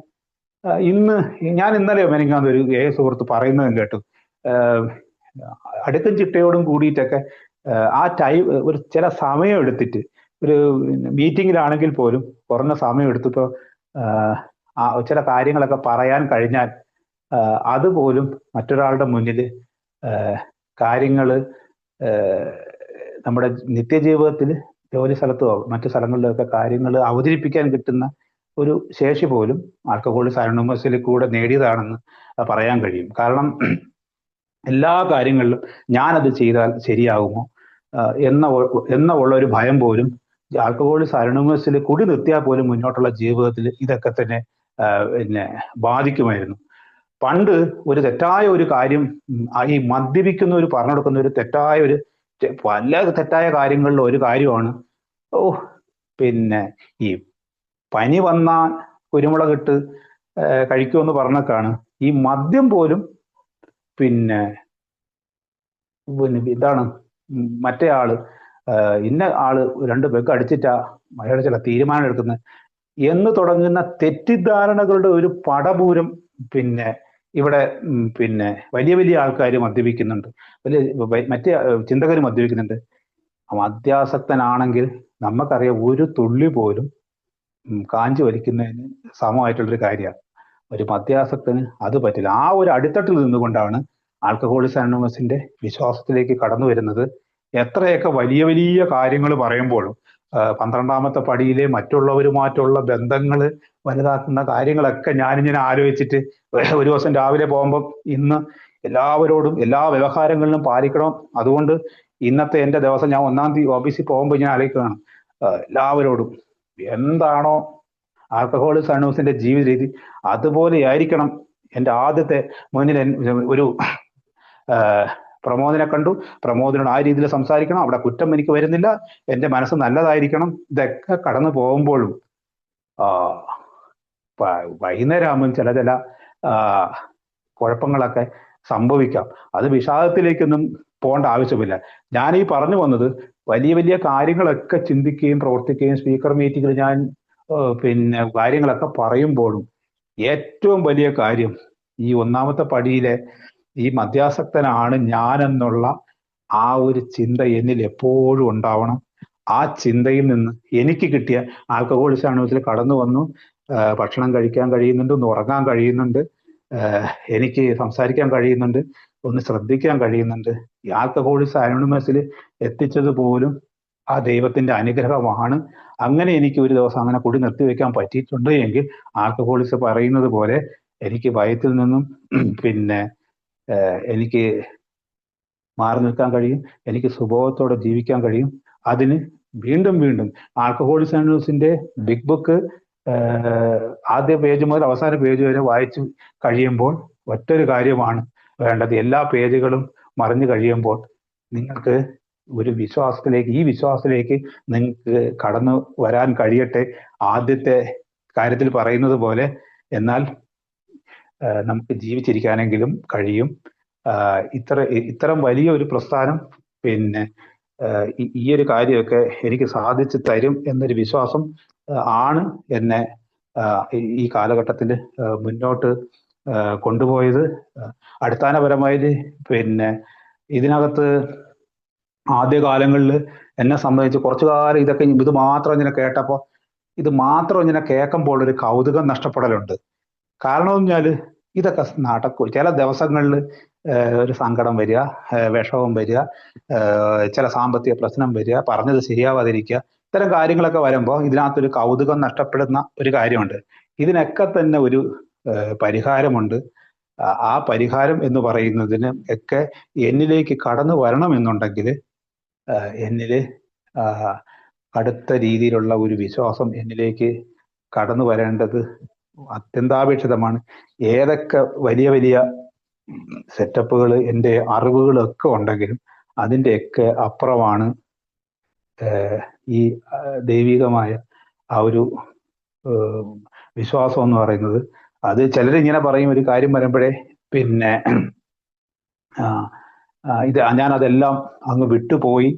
ഞാൻ ഇന്നലെ മെനിങ്ങാന്ന് ഒരു സുഹൃത്ത് പറയുന്നതും കേട്ടു, അടുക്കും ചിട്ടയോടും കൂടിയിട്ടൊക്കെ ആ ടൈം ഒരു ചില സമയം എടുത്തിട്ട്, ഒരു മീറ്റിങ്ങിലാണെങ്കിൽ പോലും കുറഞ്ഞ സമയം എടുത്തിപ്പോ ചില കാര്യങ്ങളൊക്കെ പറയാൻ കഴിഞ്ഞാൽ അതുപോലും മറ്റൊരാളുടെ മുന്നിൽ കാര്യങ്ങൾ നമ്മുടെ നിത്യജീവിതത്തിൽ ജോലി സ്ഥലത്തോ മറ്റു സ്ഥലങ്ങളിലൊക്കെ കാര്യങ്ങൾ അവതരിപ്പിക്കാൻ കിട്ടുന്ന ഒരു ശേഷി പോലും ആൽക്കഹോളിക്സ് അനോണിമസിൽ കൂടെ നേടിയതാണെന്ന് പറയാൻ കഴിയും. കാരണം എല്ലാ കാര്യങ്ങളിലും ഞാനത് ചെയ്താൽ ശരിയാകുമോ എന്ന ഉള്ള ഒരു ഭയം പോലും ആൽക്കഹോളിക്സ് അനോണിമസിൽ കൂടി നിർത്തിയാൽ പോലും മുന്നോട്ടുള്ള ജീവിതത്തിൽ ഇതൊക്കെ തന്നെ പിന്നെ ബാധിക്കുമായിരുന്നു. പണ്ട് ഒരു തെറ്റായ ഒരു കാര്യം, ഈ മദ്യപിക്കുന്നവർ പറഞ്ഞു കൊടുക്കുന്ന പല തെറ്റായ കാര്യങ്ങളിൽ ഒരു കാര്യമാണ്, പിന്നെ ഈ പനി വന്നാൽ കുരുമുളകിട്ട് കഴിക്കുമെന്ന് പറഞ്ഞൊക്കെയാണ് ഈ മദ്യം പോലും പിന്നെ ഇതാണ് മറ്റേ ആള് ഇന്ന ആള് 2 പെഗ് അടിച്ചിട്ടാ അയാളുടെ ചില തീരുമാനം എടുക്കുന്നത് എന്ന് തുടങ്ങുന്ന തെറ്റിദ്ധാരണകളുടെ ഒരു പടപൂരം പിന്നെ ഇവിടെ പിന്നെ വലിയ വലിയ ആൾക്കാർ മദ്യപിക്കുന്നുണ്ട്, മറ്റേ ചിന്തകർ മദ്യപിക്കുന്നുണ്ട്. മദ്യാസക്തനാണെങ്കിൽ നമുക്കറിയാം ഒരു തുള്ളി പോലും കാഞ്ചി വലിക്കുന്നതിന് സമമായിട്ടുള്ളൊരു കാര്യമാണ്. ഒരു മദ്യാസക്തന് അത് പറ്റില്ല. ആ ഒരു അടിത്തട്ടിൽ നിന്നുകൊണ്ടാണ് ആൽക്കഹോളിക്സ് അനോണിമസിന്റെ വിശ്വാസത്തിലേക്ക് കടന്നു വരുന്നത്. എത്രയൊക്കെ വലിയ വലിയ കാര്യങ്ങൾ പറയുമ്പോഴും 12ാമത്തെ പടിയിലെ മറ്റുള്ളവരുമായിട്ടുള്ള ബന്ധങ്ങൾ വലുതാക്കുന്ന കാര്യങ്ങളൊക്കെ ഞാനിങ്ങനെ ആലോചിച്ചിട്ട് ഒരു ദിവസം രാവിലെ പോകുമ്പോൾ ഇന്ന് എല്ലാവരോടും എല്ലാ വ്യവഹാരങ്ങളിലും പാലിക്കണം. അതുകൊണ്ട് ഇന്നത്തെ എൻ്റെ ദിവസം ഞാൻ 1-ാം തീയതി ഓഫീസിൽ പോകുമ്പോൾ ഞാൻ ആലോചിക്കുകയാണ്, എല്ലാവരോടും എന്താണോ ആൽക്കഹോളിക്സ് അനോണിമസിന്റെ ജീവിത രീതി അതുപോലെ ആയിരിക്കണം. എൻ്റെ ആദ്യത്തെ മുന്നിൽ ഒരു പ്രമോദിനെ കണ്ടു, പ്രമോദിനോട് ആ രീതിയിൽ സംസാരിക്കണം, അവിടെ കുറ്റം എനിക്ക് വരുന്നില്ല, എൻ്റെ മനസ്സ് നല്ലതായിരിക്കണം. ഇതൊക്കെ കടന്നു പോകുമ്പോഴും വൈകുന്നേരം ആകുമ്പം ചില കുഴപ്പങ്ങളൊക്കെ സംഭവിക്കാം. അത് വിഷാദത്തിലേക്കൊന്നും പോകേണ്ട ആവശ്യമില്ല. ഞാൻ ഈ പറഞ്ഞു വന്നത് വലിയ വലിയ കാര്യങ്ങളൊക്കെ ചിന്തിക്കുകയും പ്രവർത്തിക്കുകയും സ്പീക്കർ മീറ്റിങ്ങിൽ ഞാൻ പിന്നെ കാര്യങ്ങളൊക്കെ പറയുമ്പോഴും ഏറ്റവും വലിയ കാര്യം ഈ 1ാമത്തെ പടിയിലെ ഈ മദ്യാസക്തനാണ് ഞാനെന്നുള്ള ആ ഒരു ചിന്ത എന്നിൽ എപ്പോഴും ഉണ്ടാവണം. ആ ചിന്തയിൽ നിന്ന് എനിക്ക് കിട്ടിയ ആൽക്കഹോളിക്സ് അനോണിമസിൽ കടന്നു വന്നു, ഭക്ഷണം കഴിക്കാൻ കഴിയുന്നുണ്ട്, ഒന്ന് ഉറങ്ങാൻ കഴിയുന്നുണ്ട്, എനിക്ക് സംസാരിക്കാൻ കഴിയുന്നുണ്ട്, ഒന്ന് ശ്രദ്ധിക്കാൻ കഴിയുന്നുണ്ട്. ഈ ആൽക്കഹോളിക്സ് അനോണിമസിൽ എത്തിച്ചത് പോലും ആ ദൈവത്തിന്റെ അനുഗ്രഹമാണ്. അങ്ങനെ എനിക്ക് ഒരു ദിവസം അങ്ങനെ കുടി നിർത്തിവെക്കാൻ പറ്റിയിട്ടുണ്ട് എങ്കിൽ ആൽക്കഹോളിക്സ് പറയുന്നത് പോലെ എനിക്ക് ഭയത്തിൽ നിന്നും പിന്നെ എനിക്ക് മാറി നിൽക്കാൻ കഴിയും, എനിക്ക് സുബോധത്തോടെ ജീവിക്കാൻ കഴിയും. അതിന് വീണ്ടും വീണ്ടും ആൽക്കഹോളിക്സ് അനോണിമസിന്റെ ബിഗ് ബുക്ക് ആദ്യ പേജ് മുതൽ അവസാന പേജ് വരെ വായിച്ചു കഴിയുമ്പോൾ ഒറ്റൊരു കാര്യമാണ് വേണ്ടത്. എല്ലാ പേജുകളും മറിഞ്ഞു കഴിയുമ്പോൾ നിങ്ങൾക്ക് ഒരു വിശ്വാസത്തിലേക്ക്, ഈ വിശ്വാസത്തിലേക്ക് നിങ്ങൾക്ക് കടന്നു വരാൻ കഴിയട്ടെ. ആദ്യത്തെ കാര്യത്തിൽ പറയുന്നത് പോലെ എന്നാൽ നമുക്ക് ജീവിച്ചിരിക്കാനെങ്കിലും കഴിയും. ഇത്തരം വലിയ ഒരു പ്രസ്ഥാനം പിന്നെ ഈ ഒരു കാര്യമൊക്കെ എനിക്ക് സാധിച്ചു തരും എന്നൊരു വിശ്വാസം ആണ് എന്നെ ഈ കാലഘട്ടത്തിൽ മുന്നോട്ട് കൊണ്ടുപോയത്. അടിസ്ഥാനപരമായിട്ട് പിന്നെ ഇതിനകത്ത് ആദ്യകാലങ്ങളിൽ എന്നെ സംബന്ധിച്ച് കുറച്ചു കാലം ഇത് മാത്രം ഇങ്ങനെ കേട്ടപ്പോൾ, ഇത് മാത്രം ഇങ്ങനെ കേൾക്കുമ്പോൾ ഒരു കൗതുകം നഷ്ടപ്പെടലുണ്ട്. കാരണം എന്ന് പറഞ്ഞാൽ ഇതൊക്കെ നടക്കും. ചില ദിവസങ്ങളിൽ ഒരു സങ്കടം വരിക, വിഷമം വരിക, ചില സാമ്പത്തിക പ്രശ്നം വരിക, പറഞ്ഞത് ശരിയാവാതിരിക്കുക, ഇത്തരം കാര്യങ്ങളൊക്കെ വരുമ്പോൾ ഇതിനകത്തൊരു കൗതുകം നഷ്ടപ്പെടുന്ന ഒരു കാര്യമുണ്ട്. ഇതിനൊക്കെ തന്നെ ഒരു പരിഹാരമുണ്ട്. ആ പരിഹാരം എന്ന് പറയുന്നതിന് ഒക്കെ എന്നിലേക്ക് കടന്നു വരണമെന്നുണ്ടെങ്കിൽ എന്നിൽ അടുത്ത രീതിയിലുള്ള ഒരു വിശ്വാസം എന്നിലേക്ക് കടന്നു വരേണ്ടത് അത്യന്താപേക്ഷിതമാണ്. ഏതൊക്കെ വലിയ വലിയ സെറ്റപ്പുകൾ എൻ്റെ അറിവുകളൊക്കെ ഉണ്ടെങ്കിലും അതിൻ്റെയൊക്കെ അപ്പുറമാണ് ഈ ദൈവികമായ ആ ഒരു വിശ്വാസം എന്ന് പറയുന്നത്. അത് ചിലരിങ്ങനെ പറയും, ഒരു കാര്യം വരുമ്പോഴേ പിന്നെ ഞാനതെല്ലാം അങ്ങ് വിട്ടുപോയി.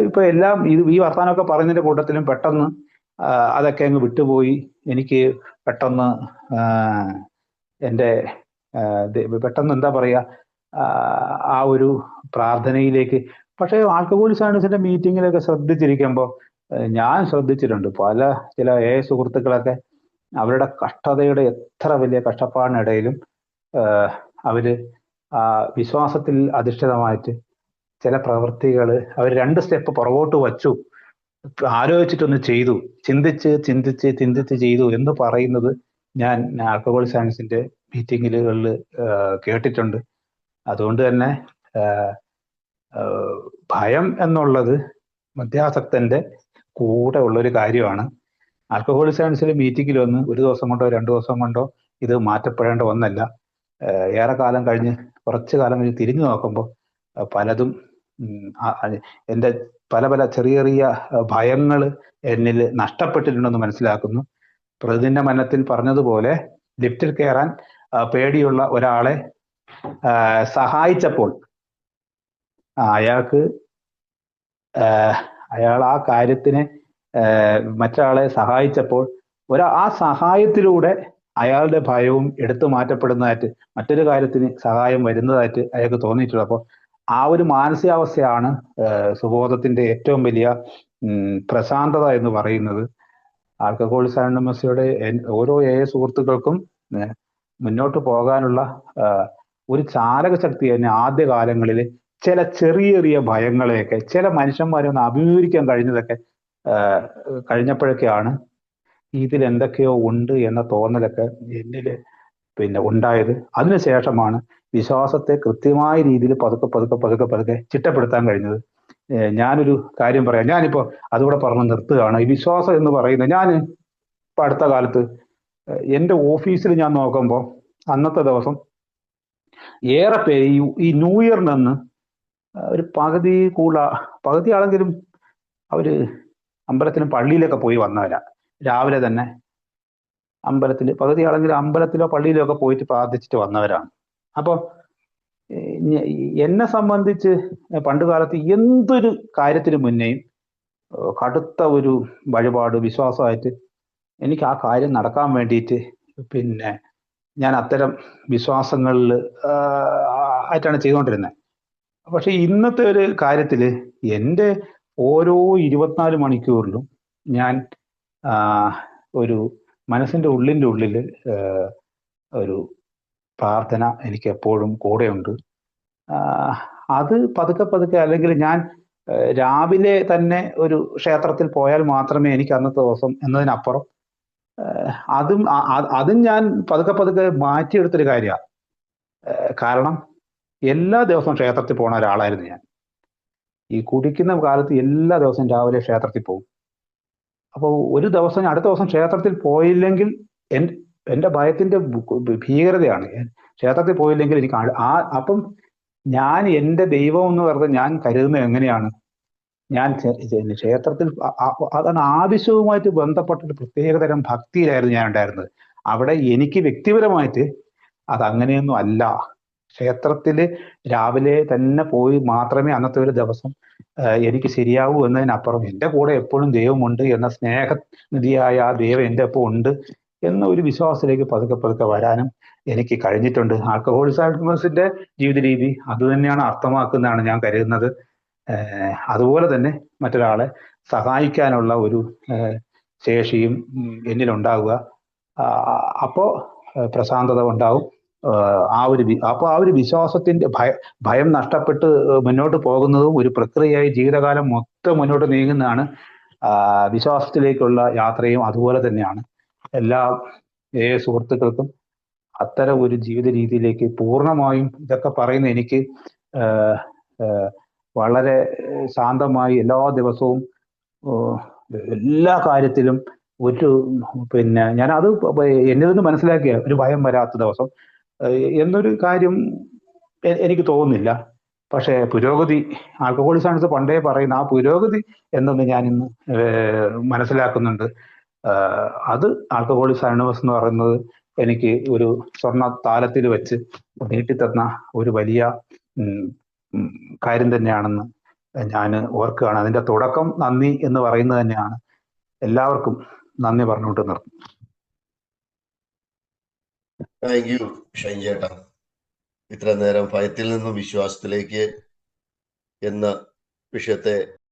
ഇപ്പൊ എല്ലാം ഈ വർത്താനമൊക്കെ പറയുന്നതിന്റെ കൂട്ടത്തിലും പെട്ടെന്ന് അതൊക്കെ അങ്ങ് വിട്ടുപോയി. എനിക്ക് പെട്ടെന്ന് എൻ്റെ പെട്ടെന്ന് എന്താ പറയുക, ആ ഒരു പ്രാർത്ഥനയിലേക്ക്. പക്ഷേ ആൽക്കഹോളിക്സ് അനോണിമസിന്റെ മീറ്റിങ്ങിലൊക്കെ ശ്രദ്ധിച്ചിരിക്കുമ്പോൾ ഞാൻ ശ്രദ്ധിച്ചിട്ടുണ്ട് ചില സുഹൃത്തുക്കളൊക്കെ അവരുടെ കഷ്ടതയുടെ എത്ര വലിയ കഷ്ടപ്പാടിനിടയിലും അവര് വിശ്വാസത്തിൽ അധിഷ്ഠിതമായിട്ട് ചില പ്രവൃത്തികൾ അവർ 2 സ്റ്റെപ്പ് പുറകോട്ട് വച്ചു, ആലോചിച്ചിട്ടൊന്ന് ചെയ്തു, ചിന്തിച്ച് ചെയ്തു എന്ന് പറയുന്നത് ഞാൻ ആൽക്കഹോളിക്സ് അനോണിമസിന്റെ മീറ്റിങ്ങുകളിൽ കേട്ടിട്ടുണ്ട്. അതുകൊണ്ട് തന്നെ ഭയം എന്നുള്ളത് മദ്യാസക്തന്റെ കൂടെ ഉള്ളൊരു കാര്യമാണ്. ആൽക്കഹോളിക്സ് അനോണിമസിന്റെ മീറ്റിങ്ങിൽ വന്ന് ഒരു ദിവസം കൊണ്ടോ 2 ദിവസം കൊണ്ടോ ഇത് മാറ്റപ്പെടേണ്ട ഒന്നല്ല. ഏറെ കാലം കഴിഞ്ഞ്, കുറച്ചു കാലം കഴിഞ്ഞ് തിരിഞ്ഞു നോക്കുമ്പോൾ പലതും എൻ്റെ പല ചെറിയ ചെറിയ ഭയങ്ങൾ എന്നിൽ നഷ്ടപ്പെട്ടിട്ടുണ്ടെന്ന് മനസ്സിലാക്കുന്നു. പ്രതിദിന മനത്തിൽ പറഞ്ഞതുപോലെ ലിഫ്റ്റിൽ കയറാൻ പേടിയുള്ള ഒരാളെ സഹായിച്ചപ്പോൾ അയാൾ ആ കാര്യത്തിന് മറ്റൊരാളെ സഹായിച്ചപ്പോൾ ആ സഹായത്തിലൂടെ അയാളുടെ ഭയവും എടുത്തു മാറ്റപ്പെടുന്നതായിട്ട് മറ്റൊരു കാര്യത്തിന് സഹായം വരുന്നതായിട്ട് അയാൾക്ക് തോന്നിയിട്ടുള്ളത്. അപ്പോൾ ആ ഒരു മാനസികാവസ്ഥയാണ് സുബോധത്തിന്റെ ഏറ്റവും വലിയ പ്രശാന്തത എന്ന് പറയുന്നത്. ആൽക്കഹോളിക്സ് അനോണിമസിയുടെ ഓരോ സുഹൃത്തുക്കൾക്കും മുന്നോട്ട് പോകാനുള്ള ഒരു ചാലക ശക്തി തന്നെ ആദ്യകാലങ്ങളിൽ ചില ചെറിയ ചെറിയ ഭയങ്ങളെയൊക്കെ ചില മനുഷ്യന്മാരെ ഒന്ന് അഭിമുഖീകരിക്കാൻ കഴിഞ്ഞപ്പോഴൊക്കെയാണ് ഇതിൽ എന്തൊക്കെയോ ഉണ്ട് എന്ന തോന്നലൊക്കെ എന്നില് പിന്നെ ഉണ്ടായത്. അതിനുശേഷമാണ് വിശ്വാസത്തെ കൃത്യമായ രീതിയിൽ പതുക്കെ പതുക്കെ പതുക്കെ പതുക്കെ ചിട്ടപ്പെടുത്താൻ കഴിഞ്ഞത്. ഞാനൊരു കാര്യം പറയാം, ഞാനിപ്പോ അതുകൂടെ പറഞ്ഞ് നിർത്തുകയാണ്. ഈ വിശ്വാസം എന്ന് പറയുന്നത്, ഞാൻ ഇപ്പൊ അടുത്ത കാലത്ത് എൻ്റെ ഓഫീസിൽ ഞാൻ നോക്കുമ്പോൾ അന്നത്തെ ദിവസം ഏറെ പേര് ഈ ന്യൂ ഇയറിനന്ന് ഒരു പകുതി ആളെങ്കിലും അവര് അമ്പലത്തിലും പള്ളിയിലൊക്കെ പോയി വന്നവരാ. രാവിലെ തന്നെ പകുതി ആളെങ്കിലും അമ്പലത്തിലോ പള്ളിയിലോ ഒക്കെ പോയിട്ട് പ്രാർത്ഥിച്ചിട്ട് വന്നവരാണ്. അപ്പോൾ എന്നെ സംബന്ധിച്ച് പണ്ട് കാലത്ത് എന്തൊരു കാര്യത്തിന് മുന്നേയും കടുത്ത ഒരു വഴിപാട് വിശ്വാസമായിട്ട് എനിക്ക് ആ കാര്യം നടക്കാൻ വേണ്ടിയിട്ട് പിന്നെ ഞാൻ അത്തരം വിശ്വാസങ്ങളിൽ ആയിട്ടാണ് ചെയ്തുകൊണ്ടിരുന്നത്. പക്ഷെ ഇന്നത്തെ ഒരു കാര്യത്തിൽ എൻ്റെ ഓരോ 24 മണിക്കൂറിലും ഞാൻ ഒരു മനസ്സിൻ്റെ ഉള്ളിൽ ഒരു പ്രാർത്ഥന എനിക്ക് എപ്പോഴും കൂടെയുണ്ട്. അത് പതുക്കെ പതുക്കെ, അല്ലെങ്കിൽ ഞാൻ രാവിലെ തന്നെ ഒരു ക്ഷേത്രത്തിൽ പോയാൽ മാത്രമേ എനിക്ക് അന്നത്തെ ദിവസം എന്നതിനപ്പുറം അതും ഞാൻ പതുക്കെ പതുക്കെ മാറ്റിയെടുത്തൊരു കാര്യമാണ്. കാരണം എല്ലാ ദിവസവും ക്ഷേത്രത്തിൽ പോണ ഒരാളായിരുന്നു ഞാൻ. ഈ കുടിക്കുന്ന കാലത്ത് എല്ലാ ദിവസവും രാവിലെ ക്ഷേത്രത്തിൽ പോകും. അപ്പോൾ ഒരു ദിവസം അടുത്ത ദിവസം ക്ഷേത്രത്തിൽ പോയില്ലെങ്കിൽ എൻ്റെ ഭയത്തിന്റെ ഭീകരതയാണ്. ക്ഷേത്രത്തിൽ പോയില്ലെങ്കിൽ എനിക്ക് അപ്പം ഞാൻ എൻ്റെ ദൈവം എന്ന് പറഞ്ഞത് ഞാൻ കരുതുന്നത് എങ്ങനെയാണ്? ഞാൻ ക്ഷേത്രത്തിൽ അതാണ് ആവശ്യവുമായിട്ട് ബന്ധപ്പെട്ടൊരു പ്രത്യേകതരം ഭക്തിയിലായിരുന്നു ഞാൻ ഉണ്ടായിരുന്നത്. അവിടെ എനിക്ക് വ്യക്തിപരമായിട്ട് അതങ്ങനെയൊന്നും അല്ല. ക്ഷേത്രത്തില് രാവിലെ തന്നെ പോയി മാത്രമേ അന്നത്തെ ഒരു ദിവസം എനിക്ക് ശരിയാവൂ എന്നതിനപ്പുറം എൻ്റെ കൂടെ എപ്പോഴും ദൈവമുണ്ട് എന്ന സ്നേഹനിധിയായ ആ ദൈവം എൻ്റെ ഒപ്പം ഉണ്ട് എന്ന ഒരു വിശ്വാസത്തിലേക്ക് പതുക്കെ പതുക്കെ വരാനും എനിക്ക് കഴിഞ്ഞിട്ടുണ്ട്. ആൽക്കഹോളിക്സ് അനോണിമസിന്റെ ജീവിത രീതി അത് തന്നെയാണ് അർത്ഥമാക്കുന്നതാണ് ഞാൻ കരുതുന്നത്. അതുപോലെ തന്നെ മറ്റൊരാളെ സഹായിക്കാനുള്ള ഒരു ശേഷിയും എന്നിലുണ്ടാവുക. അപ്പോൾ പ്രശാന്തത ഉണ്ടാവും. ആ ഒരു വിശ്വാസത്തിന്റെ ഭയം നഷ്ടപ്പെട്ട് മുന്നോട്ട് പോകുന്നതും ഒരു പ്രക്രിയയായി ജീവിതകാലം മൊത്തം മുന്നോട്ട് നീങ്ങുന്നതാണ്. വിശ്വാസത്തിലേക്കുള്ള യാത്രയും അതുപോലെ തന്നെയാണ്. എല്ലാ സുഹൃത്തുക്കൾക്കും അത്തരം ഒരു ജീവിത രീതിയിലേക്ക് പൂർണ്ണമായും ഇതൊക്കെ പറയുന്ന എനിക്ക് വളരെ ശാന്തമായി എല്ലാ ദിവസവും എല്ലാ കാര്യത്തിലും പിന്നെ ഞാനത് എന്നിൽ നിന്ന് മനസ്സിലാക്കിയ ഒരു ഭയം വരാത്ത ദിവസം എന്നൊരു കാര്യം എനിക്ക് തോന്നുന്നില്ല. പക്ഷേ പുരോഗതി, ആൽക്കഹോളിക്സ് അനോണിമസ് പണ്ടേ പറയുന്ന ആ പുരോഗതി എന്നൊന്ന് ഞാൻ ഇന്ന് മനസ്സിലാക്കുന്നുണ്ട്. അത് ആൽക്കഹോളിക്സ് അനോണിമസ് എന്ന് പറയുന്നത് എനിക്ക് ഒരു സ്വർണ്ണ താലത്തിൽ വെച്ച് നീട്ടിത്തന്ന ഒരു വലിയ കാര്യം തന്നെയാണെന്ന് ഞാൻ ഓർക്കുകയാണ്. അതിന്റെ തുടക്കം നന്ദി എന്ന് പറയുന്നത് തന്നെയാണ്. എല്ലാവർക്കും നന്ദി പറഞ്ഞുകൊണ്ട് നിർത്തും. താങ്ക് യു ഷൈൻ ചേട്ടാ, ഇത്ര നേരം ഭയത്തിൽ നിന്നും വിശ്വാസത്തിലേക്ക് എന്ന വിഷയത്തെ